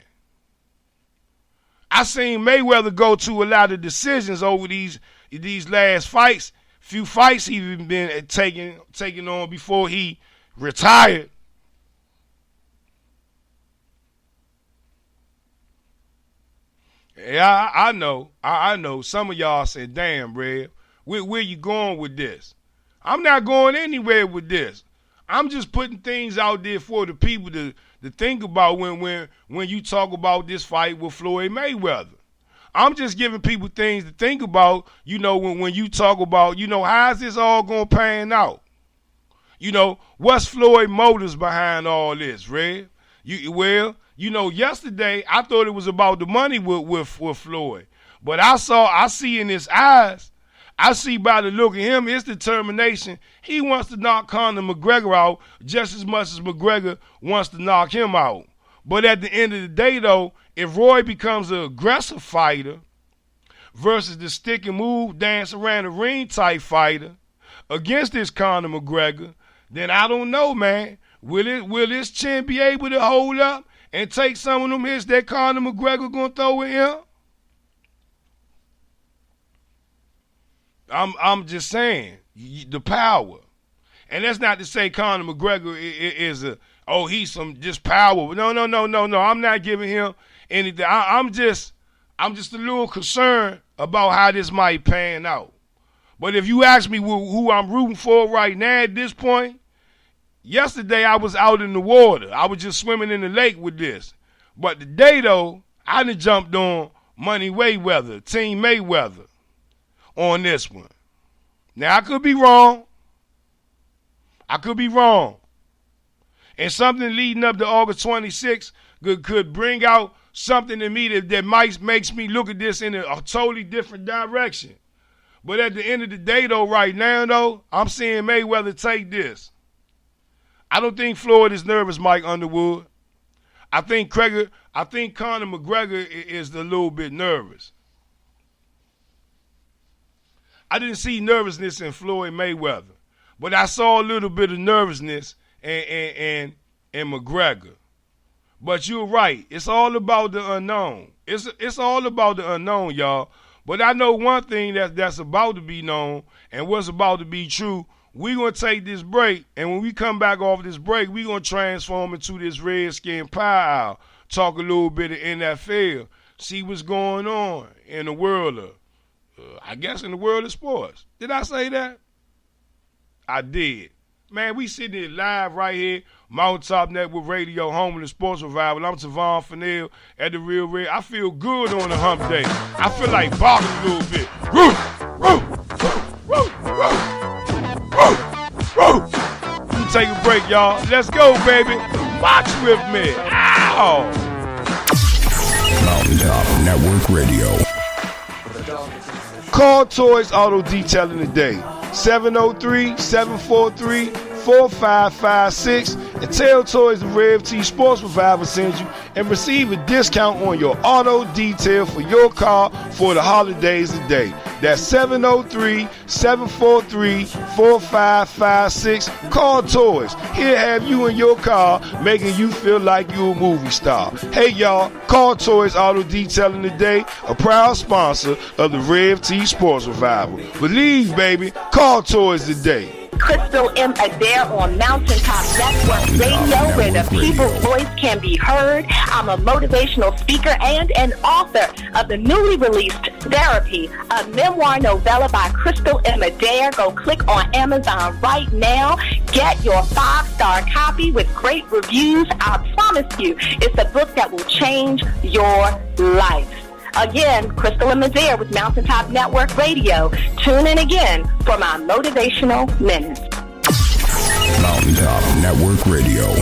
I seen Mayweather go to a lot of decisions over these last fights. Few fights he even been taking on before he retired. Yeah, I know. I know. Some of y'all said, damn, Rev, where you going with this? I'm not going anywhere with this. I'm just putting things out there for the people to think about when you talk about this fight with Floyd Mayweather. I'm just giving people things to think about, when you talk about, how's this all going to pan out? What's Floyd's motives behind all this, Rev? Yesterday I thought it was about the money with Floyd. But I see in his eyes, I see by the look of him, his determination, he wants to knock Conor McGregor out just as much as McGregor wants to knock him out. But at the end of the day, though, if Roy becomes an aggressive fighter versus the stick and move, dance around the ring type fighter against this Conor McGregor, then I don't know, man. Will his chin be able to hold up and take some of them hits that Conor McGregor gonna throw at him? I'm just saying, the power. And that's not to say Conor McGregor is he's some just power. No. I'm not giving him anything. I'm just a little concerned about how this might pan out. But if you ask me who I'm rooting for right now at this point, yesterday I was out in the water. I was just swimming in the lake with this. But today, though, I done jumped on Money Mayweather, Team Mayweather, on this one. Now, I could be wrong. And something leading up to August 26th could bring out something in me that makes me look at this in a totally different direction. But at the end of the day, though, right now, though, I'm seeing Mayweather take this. I don't think Floyd is nervous, Mike Underwood. I think Conor McGregor is a little bit nervous. I didn't see nervousness in Floyd Mayweather, but I saw a little bit of nervousness in McGregor. But you're right. It's all about the unknown. It's all about the unknown, y'all. But I know one thing that's about to be known and what's about to be true. We're going to take this break, and when we come back off this break, we're going to transform into this Redskin Pie Hour, talk a little bit of NFL, see what's going on in the world of, in the world of sports. Did I say that? I did. Man, we sitting here live right here, Mountaintop Network Radio, home of the sports revival. I'm Tavon Fennell at the Real Red. I feel good on a hump day. I feel like barking a little bit. Woo, woo, woo, woo, woo, woo. You take a break, y'all. Let's go, baby. Watch with me. Ow! Mountaintop Network Radio. Call Toys Auto Detailing today. 703-743-4556 and tell Toys the Rev T Sports Revival sends you and receive a discount on your auto detail for your car for the holidays today. That's 703-743-4556. Call Toys. He'll have you in your car making you feel like you're a movie star. Hey y'all, call Toys Auto Detailing today, a proud sponsor of the Rev T Sports Revival. Believe, baby, call Toys today. Crystal M. Adair on Mountaintop Network Radio, where the people's voice can be heard. I'm a motivational speaker and an author of the newly released Therapy, a memoir novella by Crystal M. Adair. Go click on Amazon right now. Get your 5-star copy with great reviews. I promise you, it's a book that will change your life. Again, Crystal M. Adair with Mountaintop Network Radio. Tune in again for my motivational minutes. Mountaintop Network Radio.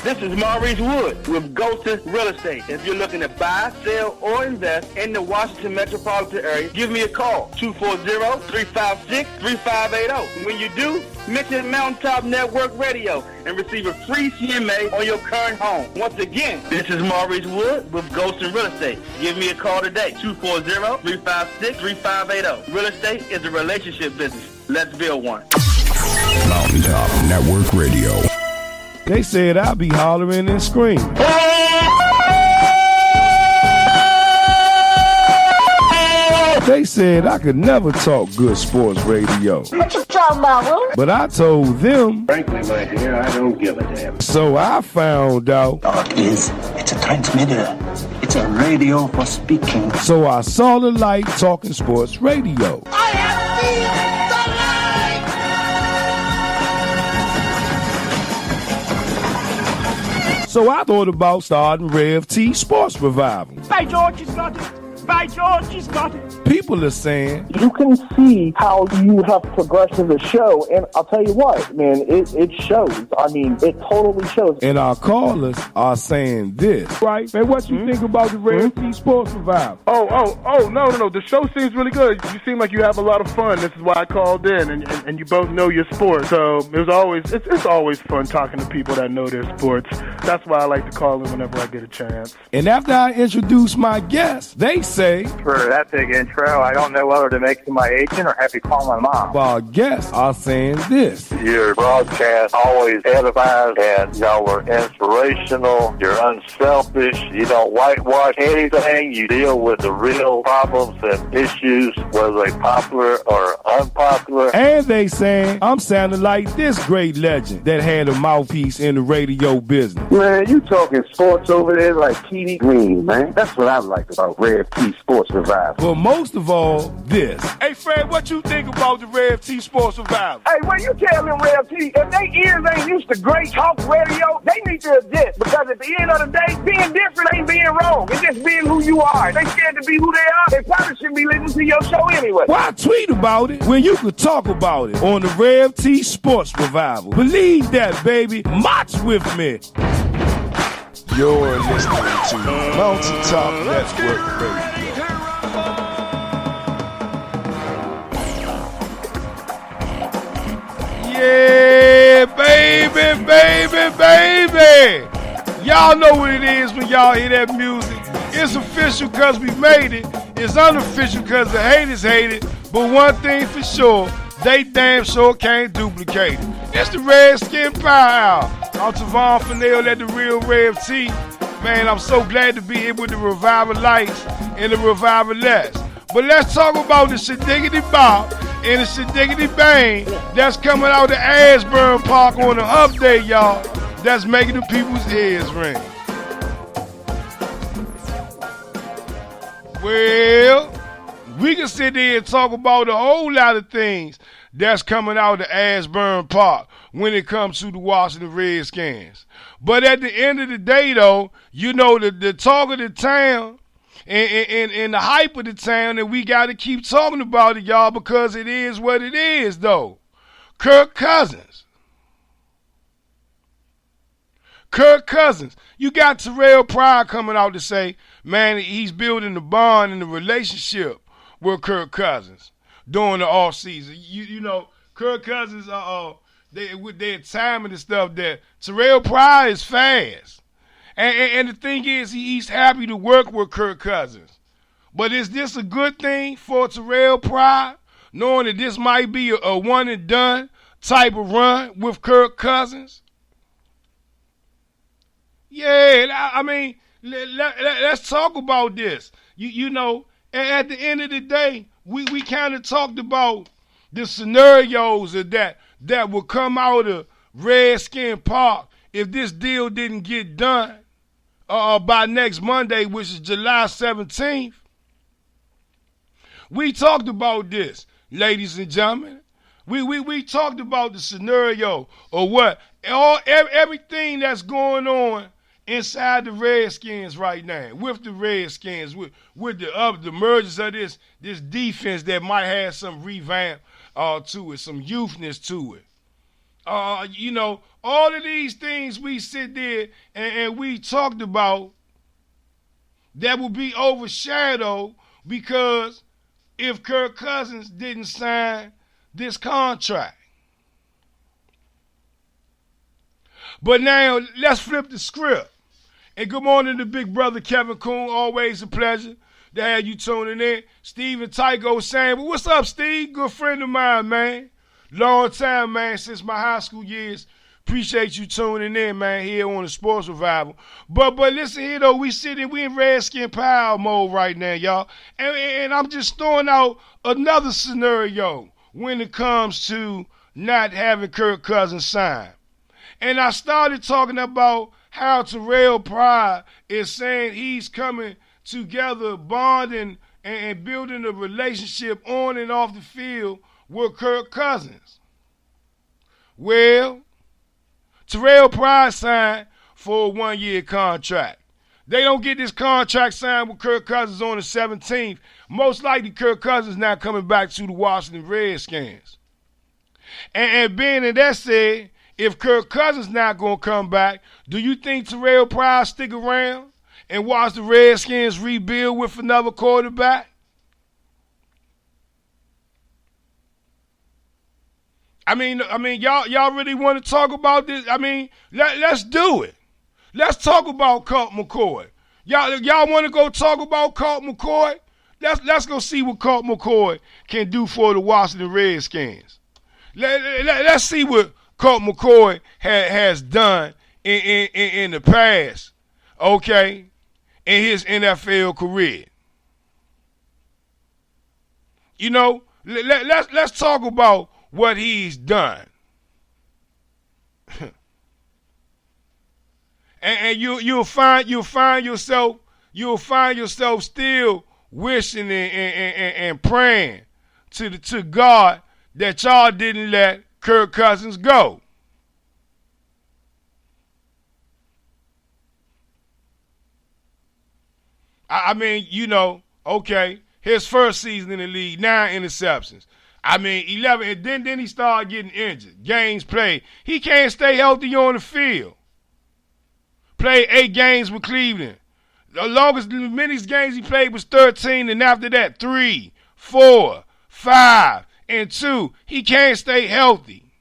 This is Maurice Wood with Golden Real Estate. If you're looking to buy, sell, or invest in the Washington metropolitan area, give me a call, 240-356-3580. When you do, mention Mountaintop Network Radio and receive a free CMA on your current home. Once again, this is Maurice Wood with Golden Real Estate. Give me a call today, 240-356-3580. Real estate is a relationship business. Let's build one. Mountaintop Network Radio. They said I'd be hollering and screaming. They said I could never talk good sports radio. What you talking about, Will? But I told them, Frankly, my dear, I don't give a damn. so I found out. It's a transmitter. It's a radio for speaking. So I saw the light talking sports radio. I have seen the light! So I thought about starting Rev T Sports Revival. By George, he's got it. By George, he's got it. People are saying, You can see how you have progressed as a show, and I'll tell you what, man, it shows. I mean, it totally shows. and our callers are saying this. Right? Man, what you think about the Rev T Sports Revival? No. The show seems really good. You seem like you have a lot of fun. This is why I called in, and you both know your sport. So it's always fun talking to people that know their sports. That's why I like to call in whenever I get a chance. And after I introduce my guests, they say, For that big intro, I don't know whether to make you my agent or have you call my mom. our guests are saying this. Your broadcast always edifies and y'all were inspirational. You're unselfish. You don't whitewash anything. You deal with the real problems and issues, whether they're popular or unpopular. And they saying, I'm sounding like this great legend that had a mouthpiece in the radio business. Man, you talking sports over there like T.D. Green, man. That's what I like about Rev T Sports Revival. But most of all, this. Hey, Fred, what you think about the Rev T Sports Revival? Hey, when you tell them Rev T, if they ears ain't used to great talk radio, they need to adjust. Because at the end of the day, being different ain't being wrong. It's just being who you are. If they scared to be who they are, they probably shouldn't be listening to your show anyway. Why tweet about it when you could talk about it on the Rev T Sports Revival? Believe that, baby. March with me. You're listening to Mountaintop Network Radio. Yeah, baby. Y'all know what it is when y'all hear that music. It's official because we made it. It's unofficial because the haters hate it. But one thing for sure, they damn sure can't duplicate it. It's the Redskin Power Hour. I'm Tavon Fennell at the Real Rev T. Man, I'm so glad to be here with the Revival Lights and the Revival Less. But let's talk about the Shadiggity Bop and the Shadiggity Bang that's coming out of Ashburn Park on the Hump Day, y'all. That's making the people's ears ring. Well, we can sit there and talk about a whole lot of things that's coming out of Ashburn Park when it comes to the Washington Redskins. But at the end of the day, though, you know, the talk of the town and the hype of the town, and we got to keep talking about it, y'all, because it is what it is, though. Kirk Cousins. You got Terrell Pryor coming out to say, man, he's building the bond and the relationship with Kirk Cousins during the offseason. You know, Kirk Cousins, with their timing and stuff, that Terrell Pryor is fast. And the thing is, he's happy to work with Kirk Cousins. But is this a good thing for Terrell Pryor, knowing that this might be a one-and-done type of run with Kirk Cousins? Yeah, I mean, let's talk about this. You know, at the end of the day, we kind of talked about the scenarios of that would come out of Redskin Park if this deal didn't get done by next Monday, which is July 17th. We talked about this, ladies and gentlemen. We talked about the scenario or what everything that's going on inside the Redskins right now, with the Redskins, with the emergence of this defense that might have some revamp to it, some youthness to it. All of these things we sit there and we talked about that will be overshadowed because if Kirk Cousins didn't sign this contract. But now let's flip the script. And good morning to big brother Kevin Coon. Always a pleasure to have you tuning in. Steven Tycho saying, well, what's up, Steve? Good friend of mine, man. Long time, man, since my high school years. Appreciate you tuning in, man, here on the Sports Revival. But listen here, though, we in Redskin Power mode right now, y'all. And I'm just throwing out another scenario when it comes to not having Kirk Cousins signed. And I started talking about how Terrell Pryor is saying he's coming together, bonding and building a relationship on and off the field with Kirk Cousins. Well, Terrell Pryor signed for a one-year contract. They don't get this contract signed with Kirk Cousins on the 17th. Most likely Kirk Cousins not coming back to the Washington Redskins. And being that said, if Kirk Cousins not going to come back, do you think Terrell Pryor stick around and watch the Redskins rebuild with another quarterback? I mean, y'all really want to talk about this? I mean, let's do it. Let's talk about Colt McCoy. Y'all want to go talk about Colt McCoy? Let's go see what Colt McCoy can do for the Washington Redskins. Let's see what Colt McCoy has done in the past, okay, in his NFL career. Let's talk about what he's done. and you'll find yourself still wishing and praying to God that y'all didn't let Kirk Cousins go. I mean, okay, his first season in the league, 9 interceptions. I mean, 11, and then he started getting injured. Games played. He can't stay healthy on the field. Played 8 games with Cleveland. The many games he played was 13, and after that, 3, 4, 5, and 2. He can't stay healthy.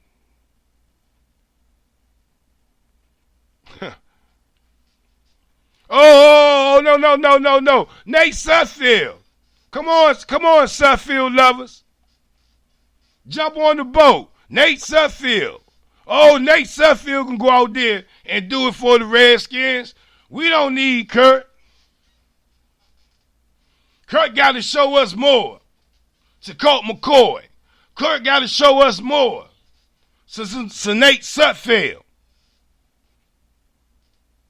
Oh, no. Nate Sudfeld. Come on, Sudfeld lovers. Jump on the boat. Nate Sudfeld. Oh, Nate Sudfeld can go out there and do it for the Redskins. We don't need Kurt. Kurt got to show us more. To Colt McCoy. Kurt got to show us more. So Nate Sudfeld.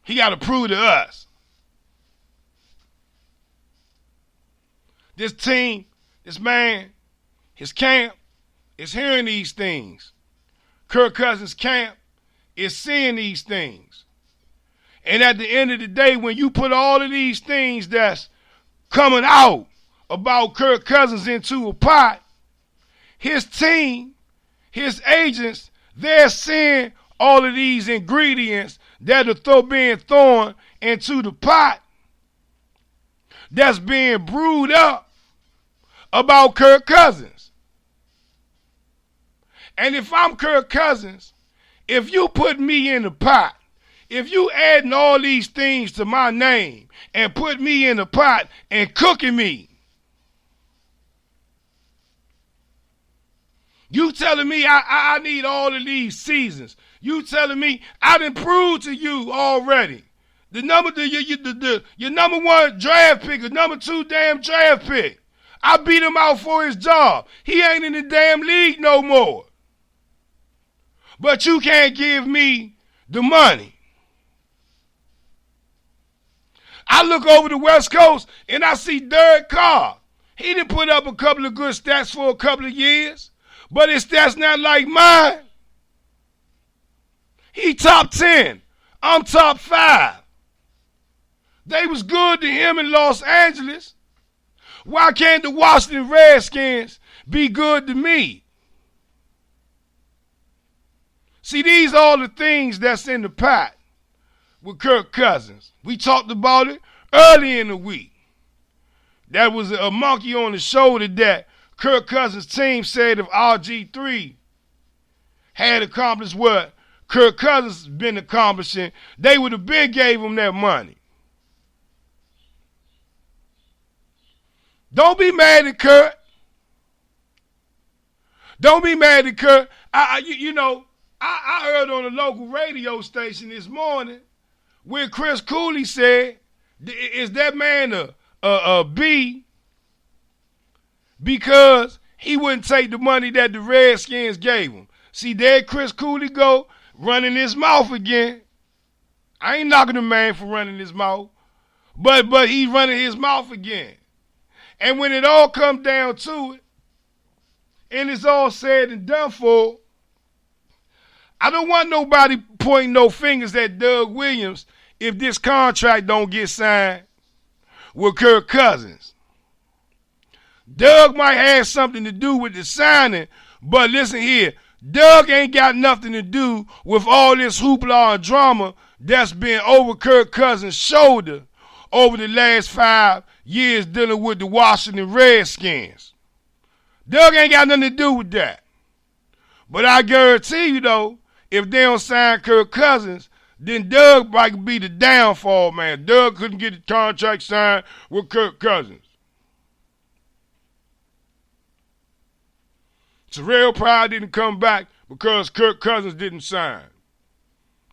He got to prove to us. This team, this man, his camp is hearing these things. Kirk Cousins' camp is seeing these things. And at the end of the day, when you put all of these things that's coming out about Kirk Cousins into a pot, his team, his agents, they're seeing all of these ingredients that are being thrown into the pot that's being brewed up about Kirk Cousins. And if I'm Kirk Cousins, if you put me in the pot, if you adding all these things to my name and put me in the pot and cooking me, you telling me I need all of these seasons. You telling me I done proved to you already. Your number 1 draft pick, your number 2 damn draft pick. I beat him out for his job. He ain't in the damn league no more. But you can't give me the money. I look over the West Coast and I see Derek Carr. He didn't put up a couple of good stats for a couple of years, but his stats not like mine. He top 10. I'm top 5. They was good to him in Los Angeles. Why can't the Washington Redskins be good to me? See, these are the things that's in the pot with Kirk Cousins. We talked about it early in the week. That was a monkey on the shoulder that Kirk Cousins' team said if RG3 had accomplished what Kirk Cousins has been accomplishing, they would have been gave him that money. Don't be mad at Kirk. Don't be mad at Kirk. I heard on a local radio station this morning where Chris Cooley said, is that man a B because he wouldn't take the money that the Redskins gave him. See, there Chris Cooley go running his mouth again. I ain't knocking the man for running his mouth, but he's running his mouth again. And when it all comes down to it, and it's all said and done for, I don't want nobody pointing no fingers at Doug Williams if this contract don't get signed with Kirk Cousins. Doug might have something to do with the signing, but listen here, Doug ain't got nothing to do with all this hoopla and drama that's been over Kirk Cousins' shoulder over the last 5 years dealing with the Washington Redskins. Doug ain't got nothing to do with that. But I guarantee you, though, if they don't sign Kirk Cousins, then Doug might be the downfall, man. Doug couldn't get the contract signed with Kirk Cousins. Terrell Pryor didn't come back because Kirk Cousins didn't sign.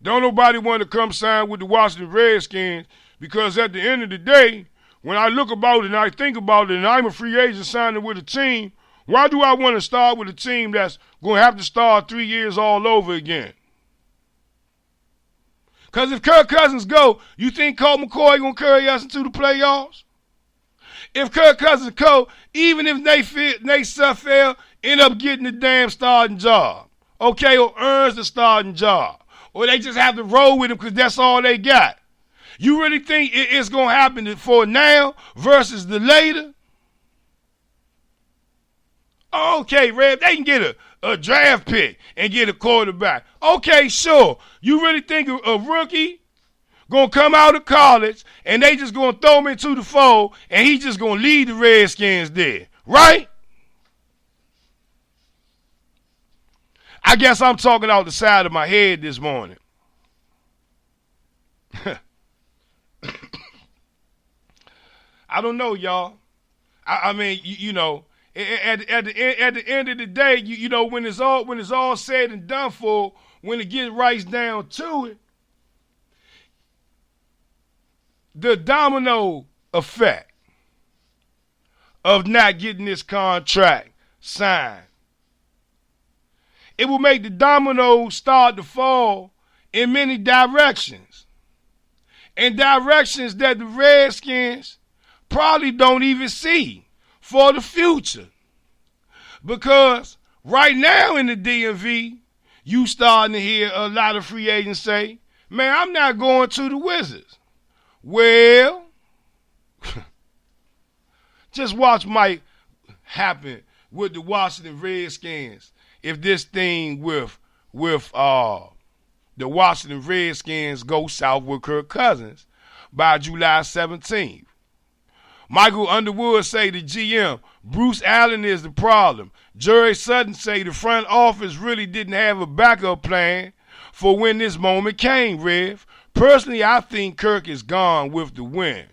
Don't nobody want to come sign with the Washington Redskins because at the end of the day, when I look about it and I think about it and I'm a free agent signing with a team, why do I want to start with a team that's going to have to start 3 years all over again? Because if Kirk Cousins go, you think Colt McCoy going to carry us into the playoffs? If Kirk Cousins go, even if Nate Sudfeld end up getting the damn starting job, okay, or earns the starting job, or they just have to roll with him because that's all they got. You really think it's going to happen for now versus the later? Okay, Rev, they can get a draft pick and get a quarterback. Okay, sure. You really think a rookie going to come out of college and they just going to throw him into the fold and he just going to lead the Redskins there, right? I guess I'm talking out the side of my head this morning. I don't know, y'all. I mean, you know, at the end of the day, you know, when it's all said and done for, when it gets right down to it, the domino effect of not getting this contract signed, it will make the dominoes start to fall in many directions. And directions that the Redskins probably don't even see for the future. Because right now in the DMV, you starting to hear a lot of free agents say, man, I'm not going to the Wizards. Well, just watch might happen with the Washington Redskins if this thing with the Washington Redskins go south with Kirk Cousins by July 17th. Michael Underwood say the GM, Bruce Allen is the problem. Jerry Sutton say the front office really didn't have a backup plan for when this moment came, Rev. Personally, I think Kirk is gone with the win.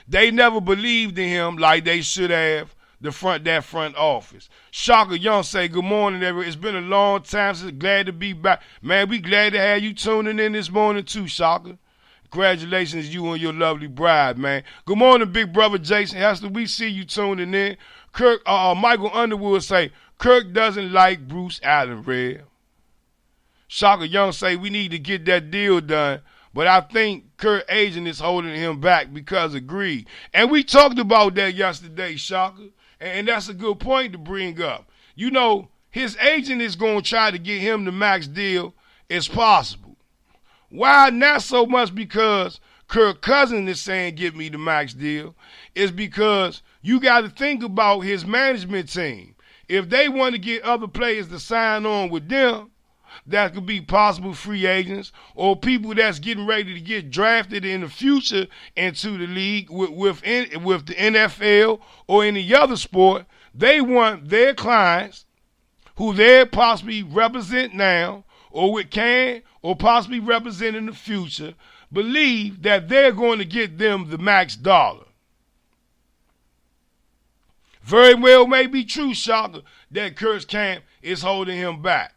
They never believed in him like they should have that front office. Shaka Young say, good morning, everyone. It's been a long time since glad to be back. Man, we glad to have you tuning in this morning too, Shaka. Congratulations, you and your lovely bride, man. Good morning, big brother Jason Hester. We see you tuning in. Michael Underwood say, Kirk doesn't like Bruce Allen, Red. Shaka Young say, we need to get that deal done. But I think Kirk agent is holding him back because of greed. And we talked about that yesterday, Shaka. And that's a good point to bring up. You know, his agent is going to try to get him the max deal as possible. Why? Not so much because Kirk Cousins is saying give me the max deal. It's because you got to think about his management team. If they want to get other players to sign on with them, that could be possible free agents or people that's getting ready to get drafted in the future into the league with the NFL or any other sport. They want their clients who they possibly represent now or can or possibly represent in the future believe that they're going to get them the max dollar. Very well may be true, Shaka, that Kurt's camp is holding him back.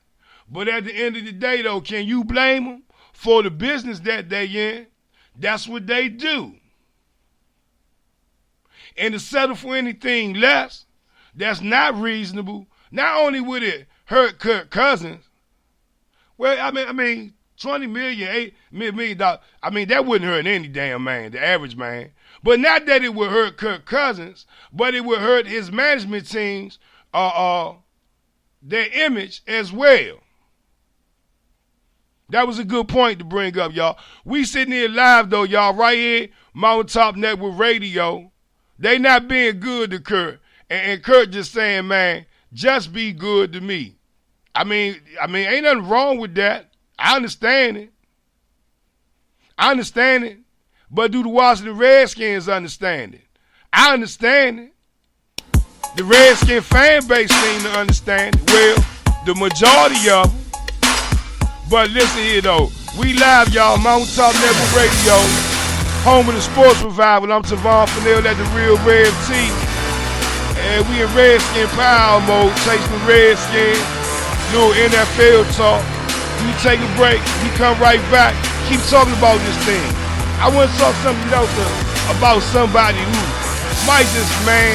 But at the end of the day, though, can you blame them for the business that they in? That's what they do. And to settle for anything less, that's not reasonable. Not only would it hurt Kirk Cousins, well, I mean, $20 million, $8 million, I mean, that wouldn't hurt any damn man, the average man. But not that it would hurt Kirk Cousins, but it would hurt his management teams, their image as well. That was a good point to bring up, y'all. We sitting here live, though, y'all, right here, Mountaintop Network Radio. They not being good to Kurt. And Kurt just saying, man, just be good to me. I mean, ain't nothing wrong with that. I understand it. But do the Washington Redskins understand it? I understand it. The Redskin fan base seem to understand it. Well, the majority of them. But listen here, though. We live, y'all. Mountaintop Network Radio. Home of the Sports Revival. I'm Tavon Fennell at the Real Rev T. And we in Redskin power mode. Chasing the Redskins. Little NFL talk. We take a break. We come right back. Keep talking about this thing. I want to talk something else about somebody who might just, man,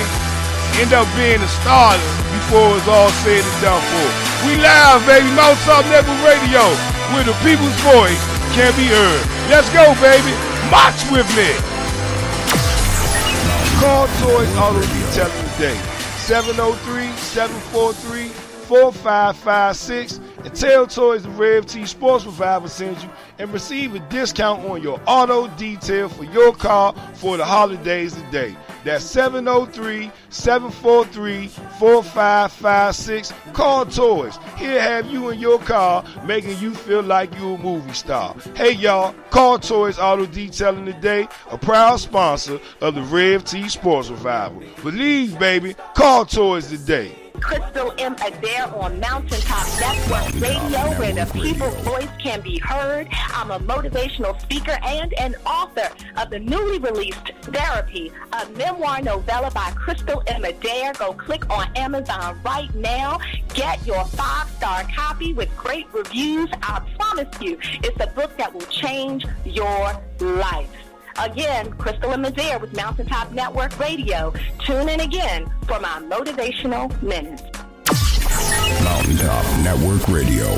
end up being a starter before it's all said and done for. We live, baby. Mountaintop Network Radio, where the people's voice can be heard. Let's go, baby. March with me. Call Toys Auto Detailing today. 703-743-4556. And tell Toys the Rev T Sports Revival sends you and receive a discount on your auto detail for your car for the holidays today. That's 703-743-4556. Call Toys. He'll have you in your car, making you feel like you're a movie star. Hey, y'all, Call Toys Auto Detailing today, a proud sponsor of the Rev T Sports Revival. Believe, baby, call Toys today. Crystal M. Adair on Mountaintop Network Radio, where the people's voice can be heard. I'm a motivational speaker and an author of the newly released Therapy, a memoir novella by Crystal M. Adair. Go click on Amazon right now. Get your 5-star copy with great reviews. I promise you, it's a book that will change your life. Again, Crystal M. Adair with Mountaintop Network Radio. Tune in again for my motivational minutes. Mountaintop Network Radio.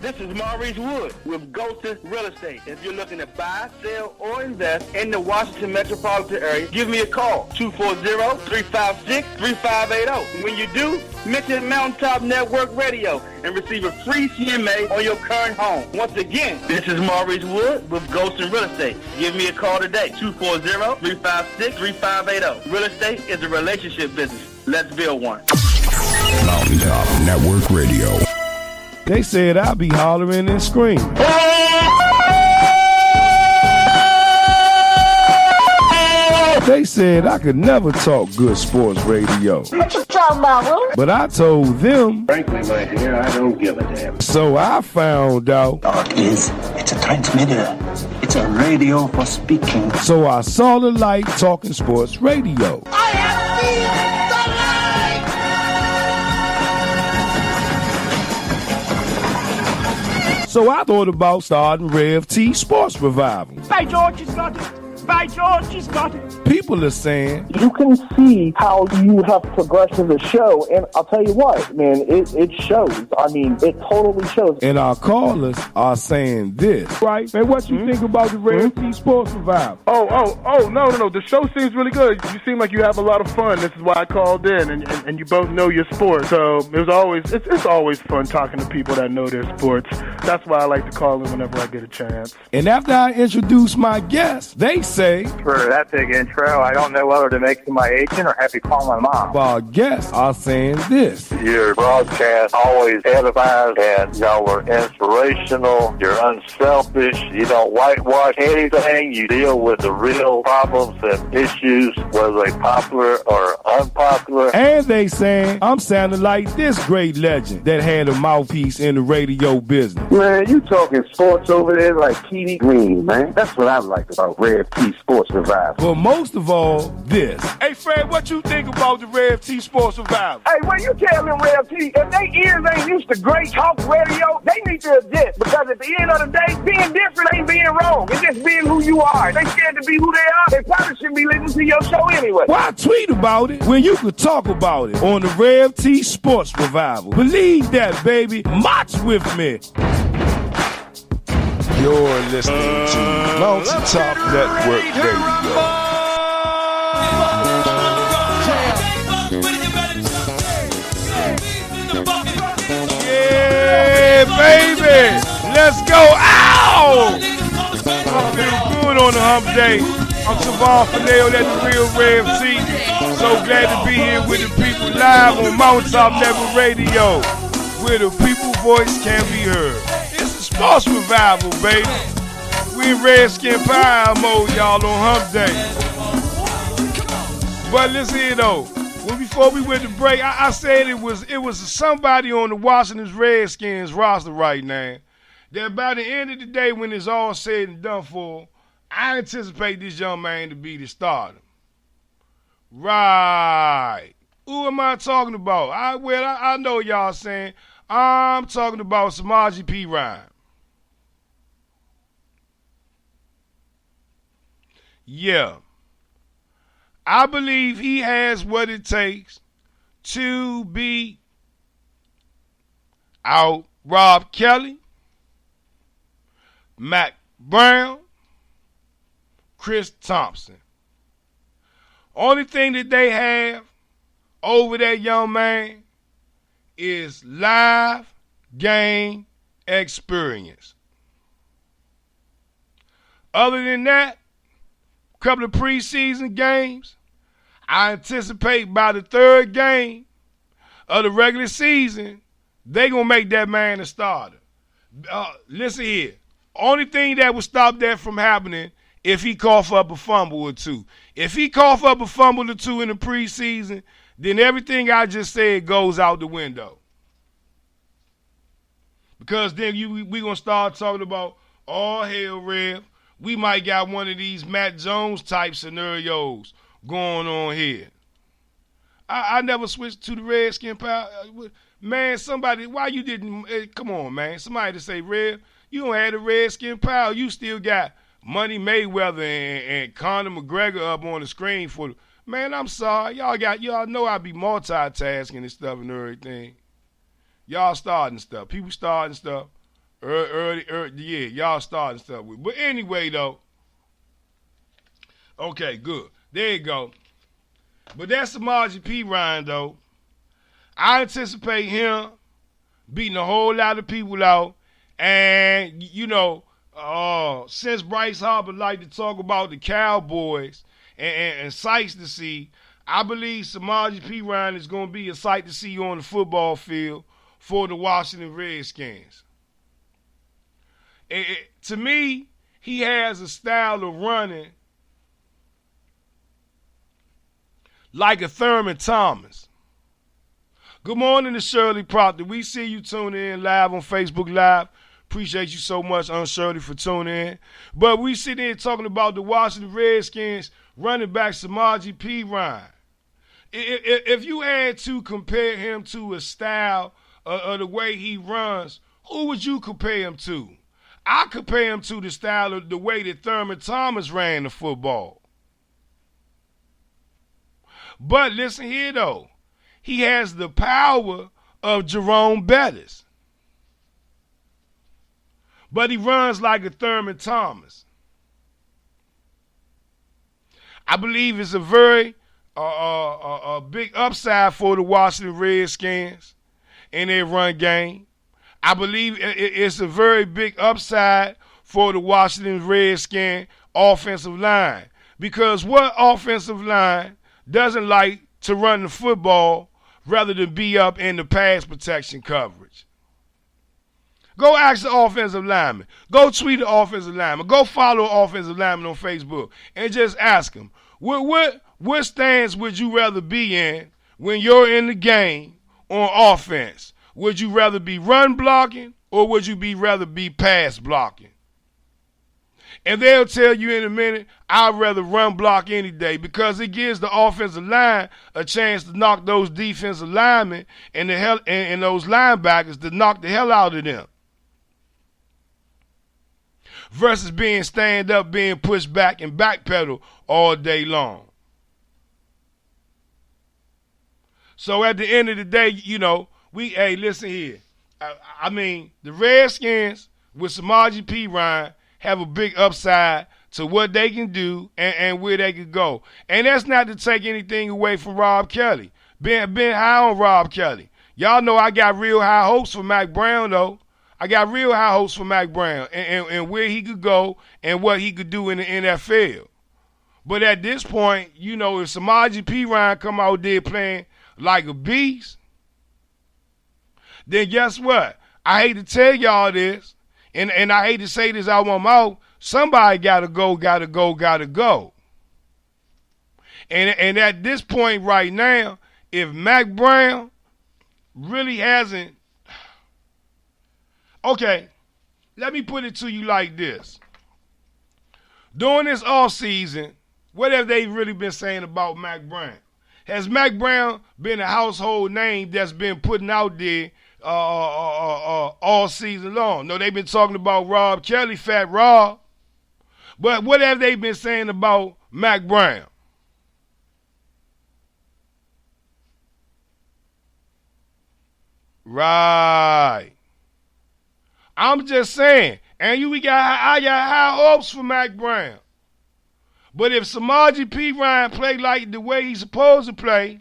This is Maurice Wood with Ghosted Real Estate. If you're looking to buy, sell, or invest in the Washington metropolitan area, give me a call, 240-356-3580. When you do, mention Mountaintop Network Radio and receive a free CMA on your current home. Once again, this is Maurice Wood with Ghosted Real Estate. Give me a call today, 240-356-3580. Real estate is a relationship business. Let's build one. Mountaintop Network Radio. They said I'll be hollering and screaming. They said I could never talk good sports radio. What you talking about, Will? But I told them, Frankly, my dear, I don't give a damn. so I found out. It's a transmitter. It's a radio for speaking. So I saw the light talking sports radio. I have seen the light! So I thought about starting Rev T Sports Revival. By George, it's got it. By George, she's got it. People are saying You can see how you have progressed as a show, and I'll tell you what, man, it shows. I mean, it totally shows. and our callers are saying this. Right, man, what you think about the Red Sea Sports Revival? No. The show seems really good. You seem like you have a lot of fun. This is why I called in, and you both know your sport. So it's always fun talking to people that know their sports. That's why I like to call in whenever I get a chance. And after I introduce my guests, they say For that big intro, I don't know whether to make you my agent or have you call my mom. our guests are saying this. Your broadcast always edifies, and y'all were inspirational. You're unselfish. You don't whitewash anything. You deal with the real problems and issues, whether they popular or unpopular. And they saying I'm sounding like this great legend that had a mouthpiece in the radio business. Man, you talking sports over there like Petey Green, man. That's what I like about Red T Sports Revival. But most of all, this. Hey, Fred, what you think about the Red T Sports Revival? Hey, when you tell them Rev T, if they ears ain't used to great talk radio, they need to adjust. Because at the end of the day, being different ain't being wrong. It's just being who you are. If they scared to be who they are, they probably shouldn't be listening to your show anyway. Why tweet about it when you could talk about it on the Rev T Sports Revival? Believe that, baby. March with me. You're listening to Mountaintop Network Radio. Yeah, baby. Let's go. Ow! I feel good on the hump day. I'm Savon Finale, that's the real Rev T. So glad to be here with the people live on Mountaintop Network Radio, where the people voice can be heard. It's the sports revival, baby. We in Redskin Power mode, y'all, on hump day. But listen here, though. Before we went to break, I said it was somebody on the Washington Redskins roster right now that by the end of the day, when it's all said and done for, I anticipate this young man to be the starter. Right. Who am I talking about? I know y'all saying I'm talking about Samaje Perine. Yeah. I believe he has what it takes to be out Rob Kelly, Mack Brown, Chris Thompson. Only thing that they have over that young man is live game experience. Other than that, a couple of preseason games, I anticipate by the third game of the regular season, they're going to make that man a starter. Listen here. Only thing that would stop that from happening if he cough up a fumble or two. If he cough up a fumble or two in the preseason, then everything I just said goes out the window. Because then we going to start talking about, oh, hell, Rev, we might got one of these Matt Jones type scenarios going on here. I never switched to the Redskin Power. Man, somebody, why you didn't, come on, man. Somebody to say, Rev, you don't have the Redskin Power. You still got Money Mayweather and Conor McGregor up on the screen for the, man, I'm sorry. Y'all know I be multitasking and stuff and everything. Y'all starting stuff. People starting stuff. Early, yeah, y'all starting stuff with. But anyway, though. Okay, good. There you go. But that's Samaje Perine, though. I anticipate him beating a whole lot of people out. And, you know, since Bryce Harper like to talk about the Cowboys and sights to see, I believe Samaje Perine is going to be a sight to see on the football field for the Washington Redskins. To me, he has a style of running like a Thurman Thomas. Good morning to Shirley Proctor. We see you tuning in live on Facebook Live. Appreciate you so much, Shirley, for tuning in. But we sit there talking about the Washington Redskins running back Samaje Perine. If you had to compare him to a style of the way he runs, who would you compare him to? I compare him to the style of the way that Thurman Thomas ran the football. But listen here, though. He has the power of Jerome Bettis. But he runs like a Thurman Thomas. I believe it's a very big upside for the Washington Redskins in their run game. I believe it's a very big upside for the Washington Redskins offensive line. Because what offensive line doesn't like to run the football rather than be up in the pass protection coverage? Go ask the offensive lineman. Go tweet the offensive lineman. Go follow the offensive lineman on Facebook and just ask him, what stance would you rather be in when you're in the game on offense? Would you rather be run blocking or would you rather be pass blocking? And they'll tell you in a minute, I'd rather run block any day because it gives the offensive line a chance to knock those defensive linemen and those linebackers to knock the hell out of them. Versus being stand up, being pushed back and backpedal all day long. So at the end of the day, hey, listen here. I mean, the Redskins with Samaje Perine have a big upside to what they can do and where they can go. And that's not to take anything away from Rob Kelly. Been high on Rob Kelly. Y'all know I got real high hopes for Mack Brown, though. I got real high hopes for Mack Brown and where he could go and what he could do in the NFL. But at this point, if Samaje Perine come out there playing like a beast, then guess what? I hate to tell y'all this, and I hate to say this out my mouth, somebody gotta go. And at this point right now, if Mack Brown really hasn't, okay, let me put it to you like this. During this offseason, what have they really been saying about Mack Brown? Has Mack Brown been a household name that's been putting out there all season long? No, they've been talking about Rob Kelly, Fat Rob. But what have they been saying about Mack Brown? Right. I'm just saying. And I got high hopes for Mack Brown. But if Samaje Perine play like the way he's supposed to play,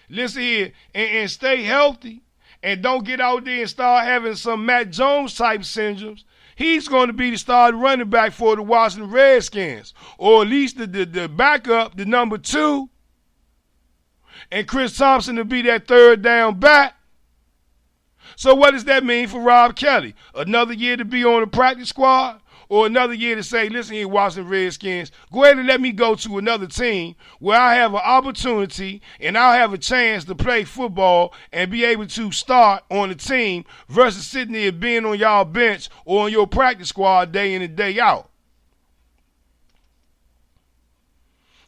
listen here, and stay healthy, and don't get out there and start having some Matt Jones type syndromes, he's going to be the starting running back for the Washington Redskins, or at least the backup, the number 2, and Chris Thompson to be that third down back. So what does that mean for Rob Kelly? Another year to be on the practice squad? Or another year to say, listen here, Washington Redskins, go ahead and let me go to another team where I have an opportunity and I'll have a chance to play football and be able to start on the team versus sitting there being on y'all bench or on your practice squad day in and day out.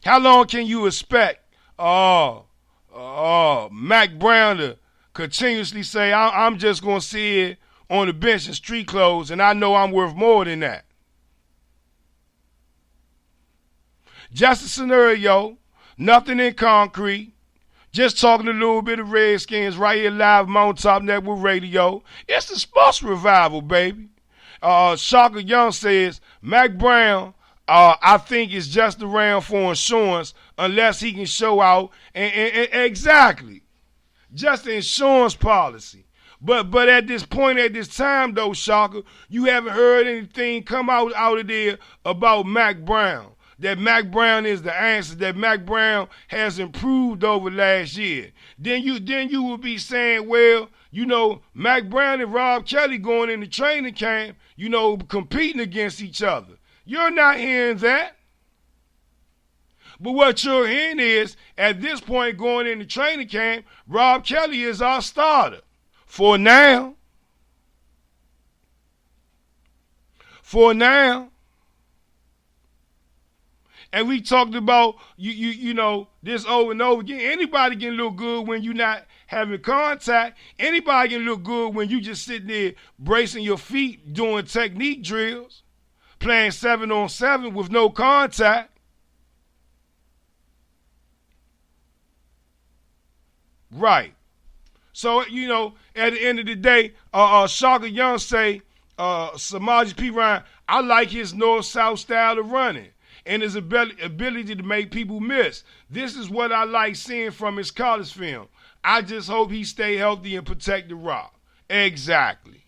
How long can you expect Mack Brown to continuously say, I'm just going to sit here on the bench in street clothes and I know I'm worth more than that? Just a scenario, nothing in concrete. Just talking a little bit of Redskins right here live Mountaintop Network Radio. It's the sports revival, baby. Shaka Young says, Mack Brown, I think is just around for insurance unless he can show out. And exactly. Just the insurance policy. But at this point, at this time, though, Shaka, you haven't heard anything come out of there about Mack Brown. That Mack Brown is the answer, that Mack Brown has improved over last year. Then you will be saying, well, Mack Brown and Rob Kelly going into training camp, competing against each other. You're not hearing that. But what you're hearing is, at this point going into training camp, Rob Kelly is our starter. For now. And we talked about, you know, this over and over again. Anybody can look good when you're not having contact. Anybody can look good when you just sitting there bracing your feet, doing technique drills, playing 7-on-7 with no contact. Right. So, you know, at the end of the day, Shaka Young say, Samaje Perine, I like his north-south style of running and his ability to make people miss. This is what I like seeing from his college film. I just hope he stay healthy and protect the rock. Exactly.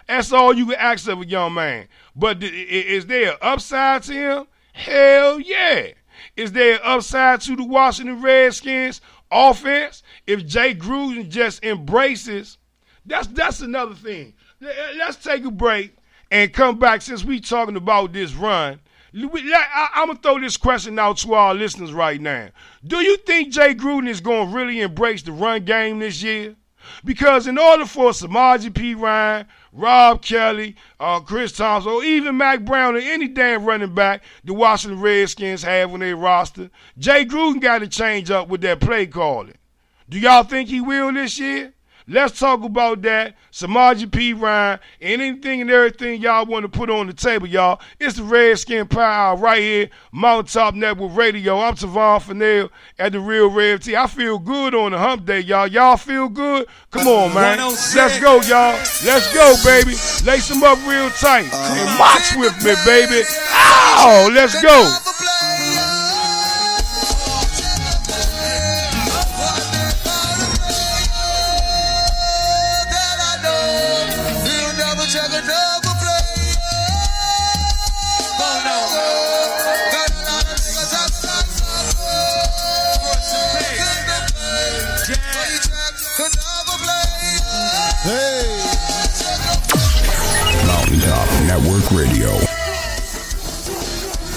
That's all you can ask of a young man. But is there an upside to him? Hell yeah. Is there an upside to the Washington Redskins offense? If Jay Gruden just embraces, that's another thing. Let's take a break and come back since we talking about this run. I'm going to throw this question out to our listeners right now. Do you think Jay Gruden is going to really embrace the run game this year? Because in order for Samaje Perine, Rob Kelly, Chris Thompson, or even Mac Brown or any damn running back the Washington Redskins have on their roster, Jay Gruden got to change up with that play calling. Do y'all think he will this year? Let's talk about that. Samaje Perine, and anything and everything y'all want to put on the table, y'all. It's the Redskin Power right here, Mountaintop Network Radio. I'm Tavon Fennell at the Real Rev T. I feel good on the hump day, y'all. Y'all feel good? Come on, man. Let's go, y'all. Let's go, baby. Lace them up real tight and march with me, baby. Ow! Let's go. Mountaintop Network Radio.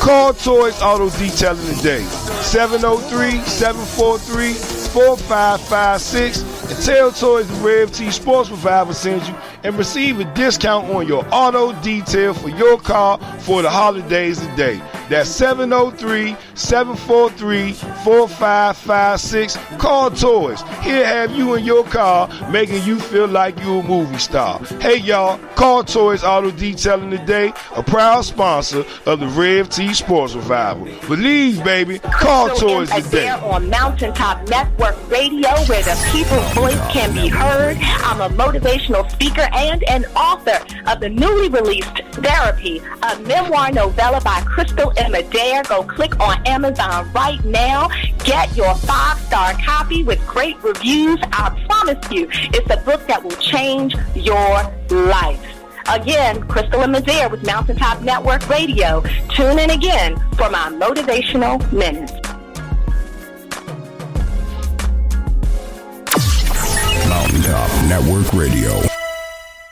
Call Toys Auto Detailing today. 703-743-4556 and tell Toys the Rev T Sports Revival sends you and receive a discount on your auto detail for your car for the holidays today. That's 703-743-4556. Call Toys. He'll have you in your car, making you feel like you're a movie star. Hey, y'all, Call Toys Auto Detailing today, a proud sponsor of the Rev T Sports Revival. Believe, baby, call Toys today. On Mountaintop Network Radio, where the people's voice can be heard. I'm a motivational speaker and an author of the newly released Therapy, a memoir novella by Crystal M. Adair. Go click on Amazon right now. Get your 5-star copy with great reviews. I promise you, it's a book that will change your life. Again, Crystal M. Adair with Mountaintop Network Radio. Tune in again for my motivational minutes. Mountaintop Network Radio.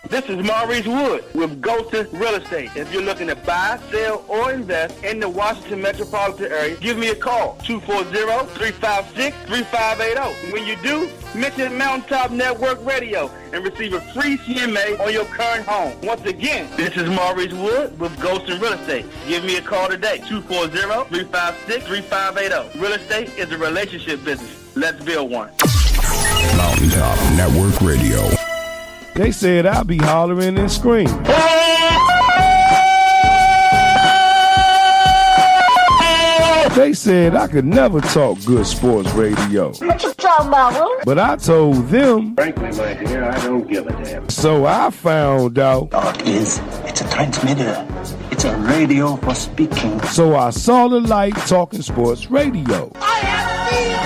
This is Maurice Wood with Golden Real Estate. If you're looking to buy, sell, or invest in the Washington metropolitan area, give me a call, 240-356-3580. When you do, mention Mountaintop Network Radio and receive a free CMA on your current home. Once again, this is Maurice Wood with Golden Real Estate. Give me a call today, 240-356-3580. Real estate is a relationship business. Let's build one. Mountaintop Network Radio. They said I'll be hollering and screaming. They said I could never talk good sports radio. What you talking about, huh? But I told them. Frankly, my dear, I don't give a damn. So I found out. It's a transmitter. It's a radio for speaking. So I saw the light talking sports radio. I have seen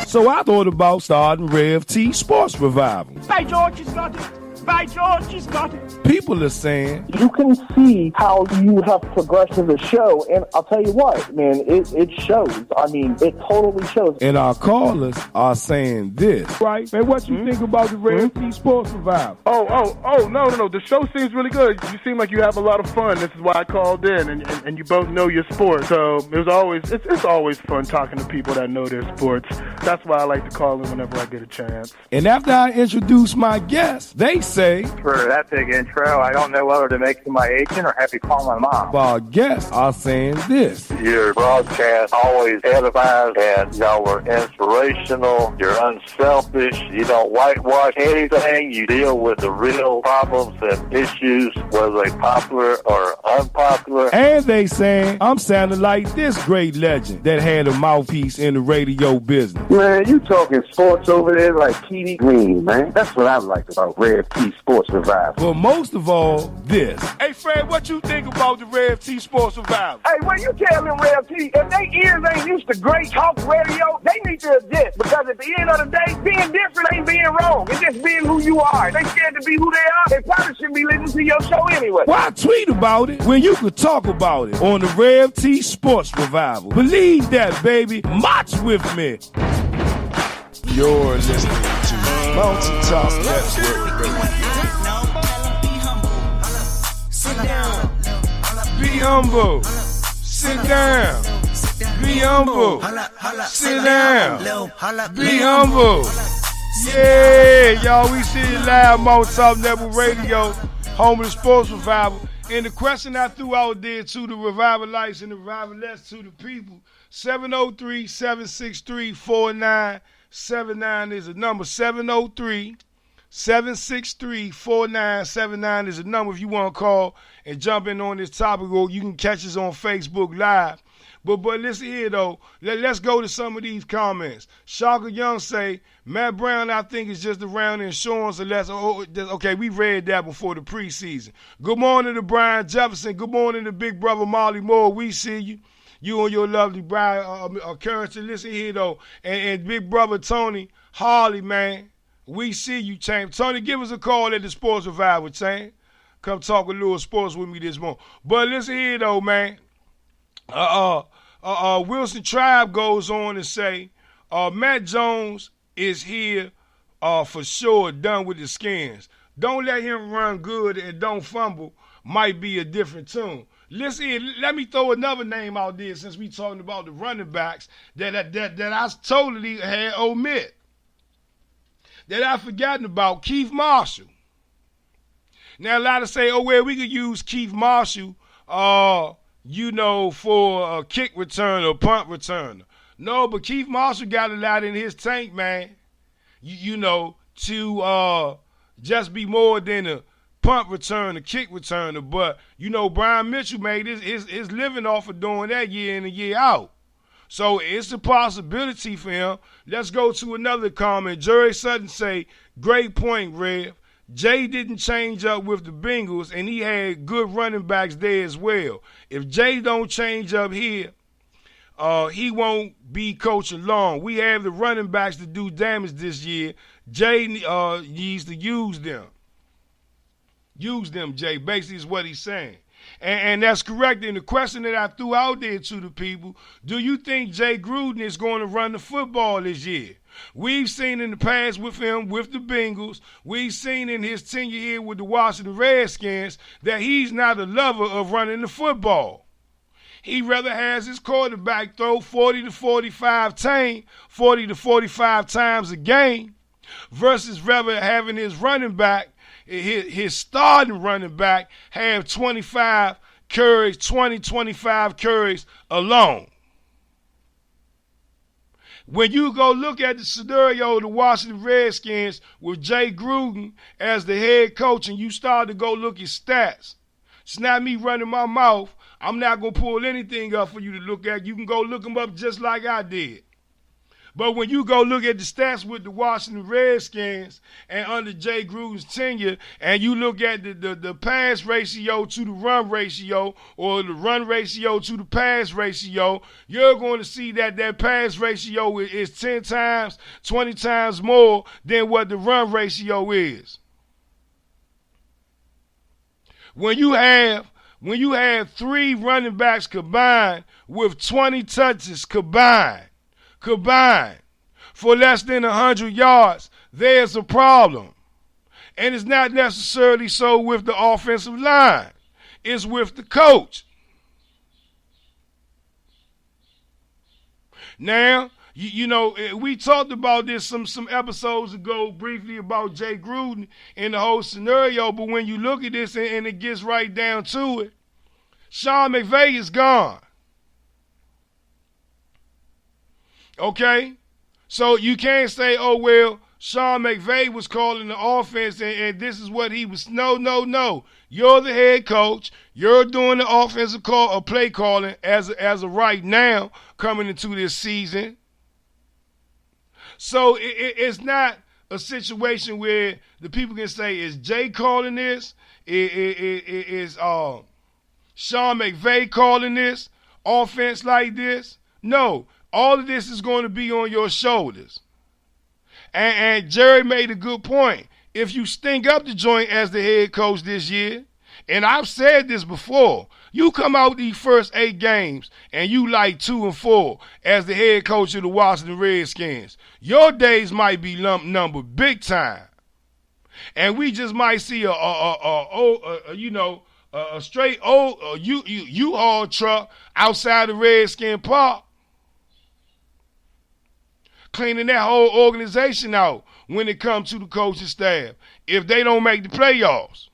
So I thought about starting Rev T Sports Revival. the light! Hey, George, you got it. By George, he's got it. People are saying You can see how you have progressed in the show, and I'll tell you what, man, it shows. I mean, it totally shows. and our callers are saying this. Right? Man, what you think about the Red T Sports Revival? No. The show seems really good. You seem like you have a lot of fun. This is why I called in, and you both know your sport. So it's always fun talking to people that know their sports. That's why I like to call in whenever I get a chance. And after I introduce my guests, they say For that big intro, I don't know whether to make you my agent or have you call my mom. our guests are saying this. Your broadcast always edifies, and y'all were inspirational. You're unselfish. You don't whitewash anything. You deal with the real problems and issues, whether they popular or unpopular. And they saying I'm sounding like this great legend that had a mouthpiece in the radio business. Man, you talking sports over there like TV Green, man. That's what I like about Red T Sports Revival. But most of all, this. Hey, Fred, what you think about the Red T Sports Revival? Hey, when you tell them Red T, if they ears ain't used to great talk radio, they need to adjust. Because at the end of the day, being different ain't being wrong. It's just being who you are. If they scared to be who they are, they probably shouldn't be listening to your show anyway. Why tweet about it when you could talk about it on the Rev T Sports Revival? Believe that, baby. March with me. You're listening to Mountaintop Network Radio. Be humble. Sit down. Be humble. Sit down. Be humble. Yeah, y'all, we see it live, Mountaintop Network Radio, home of the Sports Revival. And the question I threw out there to the Revivalites and the Revivalettes, to the people, 703-763-4979 is the number. 703-763-4979 is the number if you want to call and jump in on this topic, or you can catch us on Facebook Live. But listen here, though. Let's go to some of these comments. Shaka Young say, Matt Brown, I think, is just around insurance unless, okay, we read that before the preseason. Good morning to Brian Jefferson. Good morning to Big Brother Molly Moore. We see you. You and your lovely bride, Currency. Listen here, though. And Big Brother Tony Harley, man. We see you, champ. Tony, give us a call at the Sports Revival, champ. Come talk a little sports with me this morning. But listen here, though, man. Wilson Tribe goes on to say, Matt Jones is here for sure, done with the Skins. Don't let him run good and don't fumble. Might be a different tune. Listen here, let me throw another name out there since we talking about the running backs that I totally had omit. That I've forgotten about, Keith Marshall. Now, a lot of say, we could use Keith Marshall, for a kick return or punt returner. No, but Keith Marshall got a lot in his tank, man. To just be more than a punt returner, kick returner. But, Brian Mitchell made his living off of doing that year in and year out. So it's a possibility for him. Let's go to another comment. Jerry Sutton say, great point, Rev. Jay didn't change up with the Bengals, and he had good running backs there as well. If Jay don't change up here, he won't be coaching long. We have the running backs to do damage this year. Jay needs to use them. Use them, Jay, basically is what he's saying. And that's correct. And the question that I threw out there to the people, do you think Jay Gruden is going to run the football this year? We've seen in the past with him, with the Bengals, we've seen in his tenure here with the Washington Redskins that he's not a lover of running the football. He rather has his quarterback throw 40 to 45 times a game versus rather having his running back, his starting running back, have 25 carries alone. When you go look at the scenario of the Washington Redskins with Jay Gruden as the head coach and you start to go look at stats, it's not me running my mouth. I'm not going to pull anything up for you to look at. You can go look them up just like I did. But when you go look at the stats with the Washington Redskins and under Jay Gruden's tenure, and you look at the pass ratio to the run ratio or the run ratio to the pass ratio, you're going to see that pass ratio is 10 times, 20 times more than what the run ratio is. When you have 3 running backs combined with 20 touches combined for less than 100 yards, there's a problem. And it's not necessarily so with the offensive line. It's with the coach. Now, you know, we talked about this some episodes ago briefly about Jay Gruden and the whole scenario, but when you look at this and it gets right down to it, Sean McVay is gone. Okay? So you can't say, oh, well, Sean McVay was calling the offense and this is what he was. No. You're the head coach. You're doing the offensive call or play calling as of right now coming into this season. So it's not a situation where the people can say, is Jay calling this? Is Sean McVay calling this offense like this? No. All of this is going to be on your shoulders. And Jerry made a good point. If you stink up the joint as the head coach this year, and I've said this before, you come out these first 8 games and you like 2-4 as the head coach of the Washington Redskins, your days might be numbered big time. And we just might see a straight old U-Haul truck outside the Redskin Park cleaning that whole organization out when it comes to the coaching staff. If they don't make the playoffs,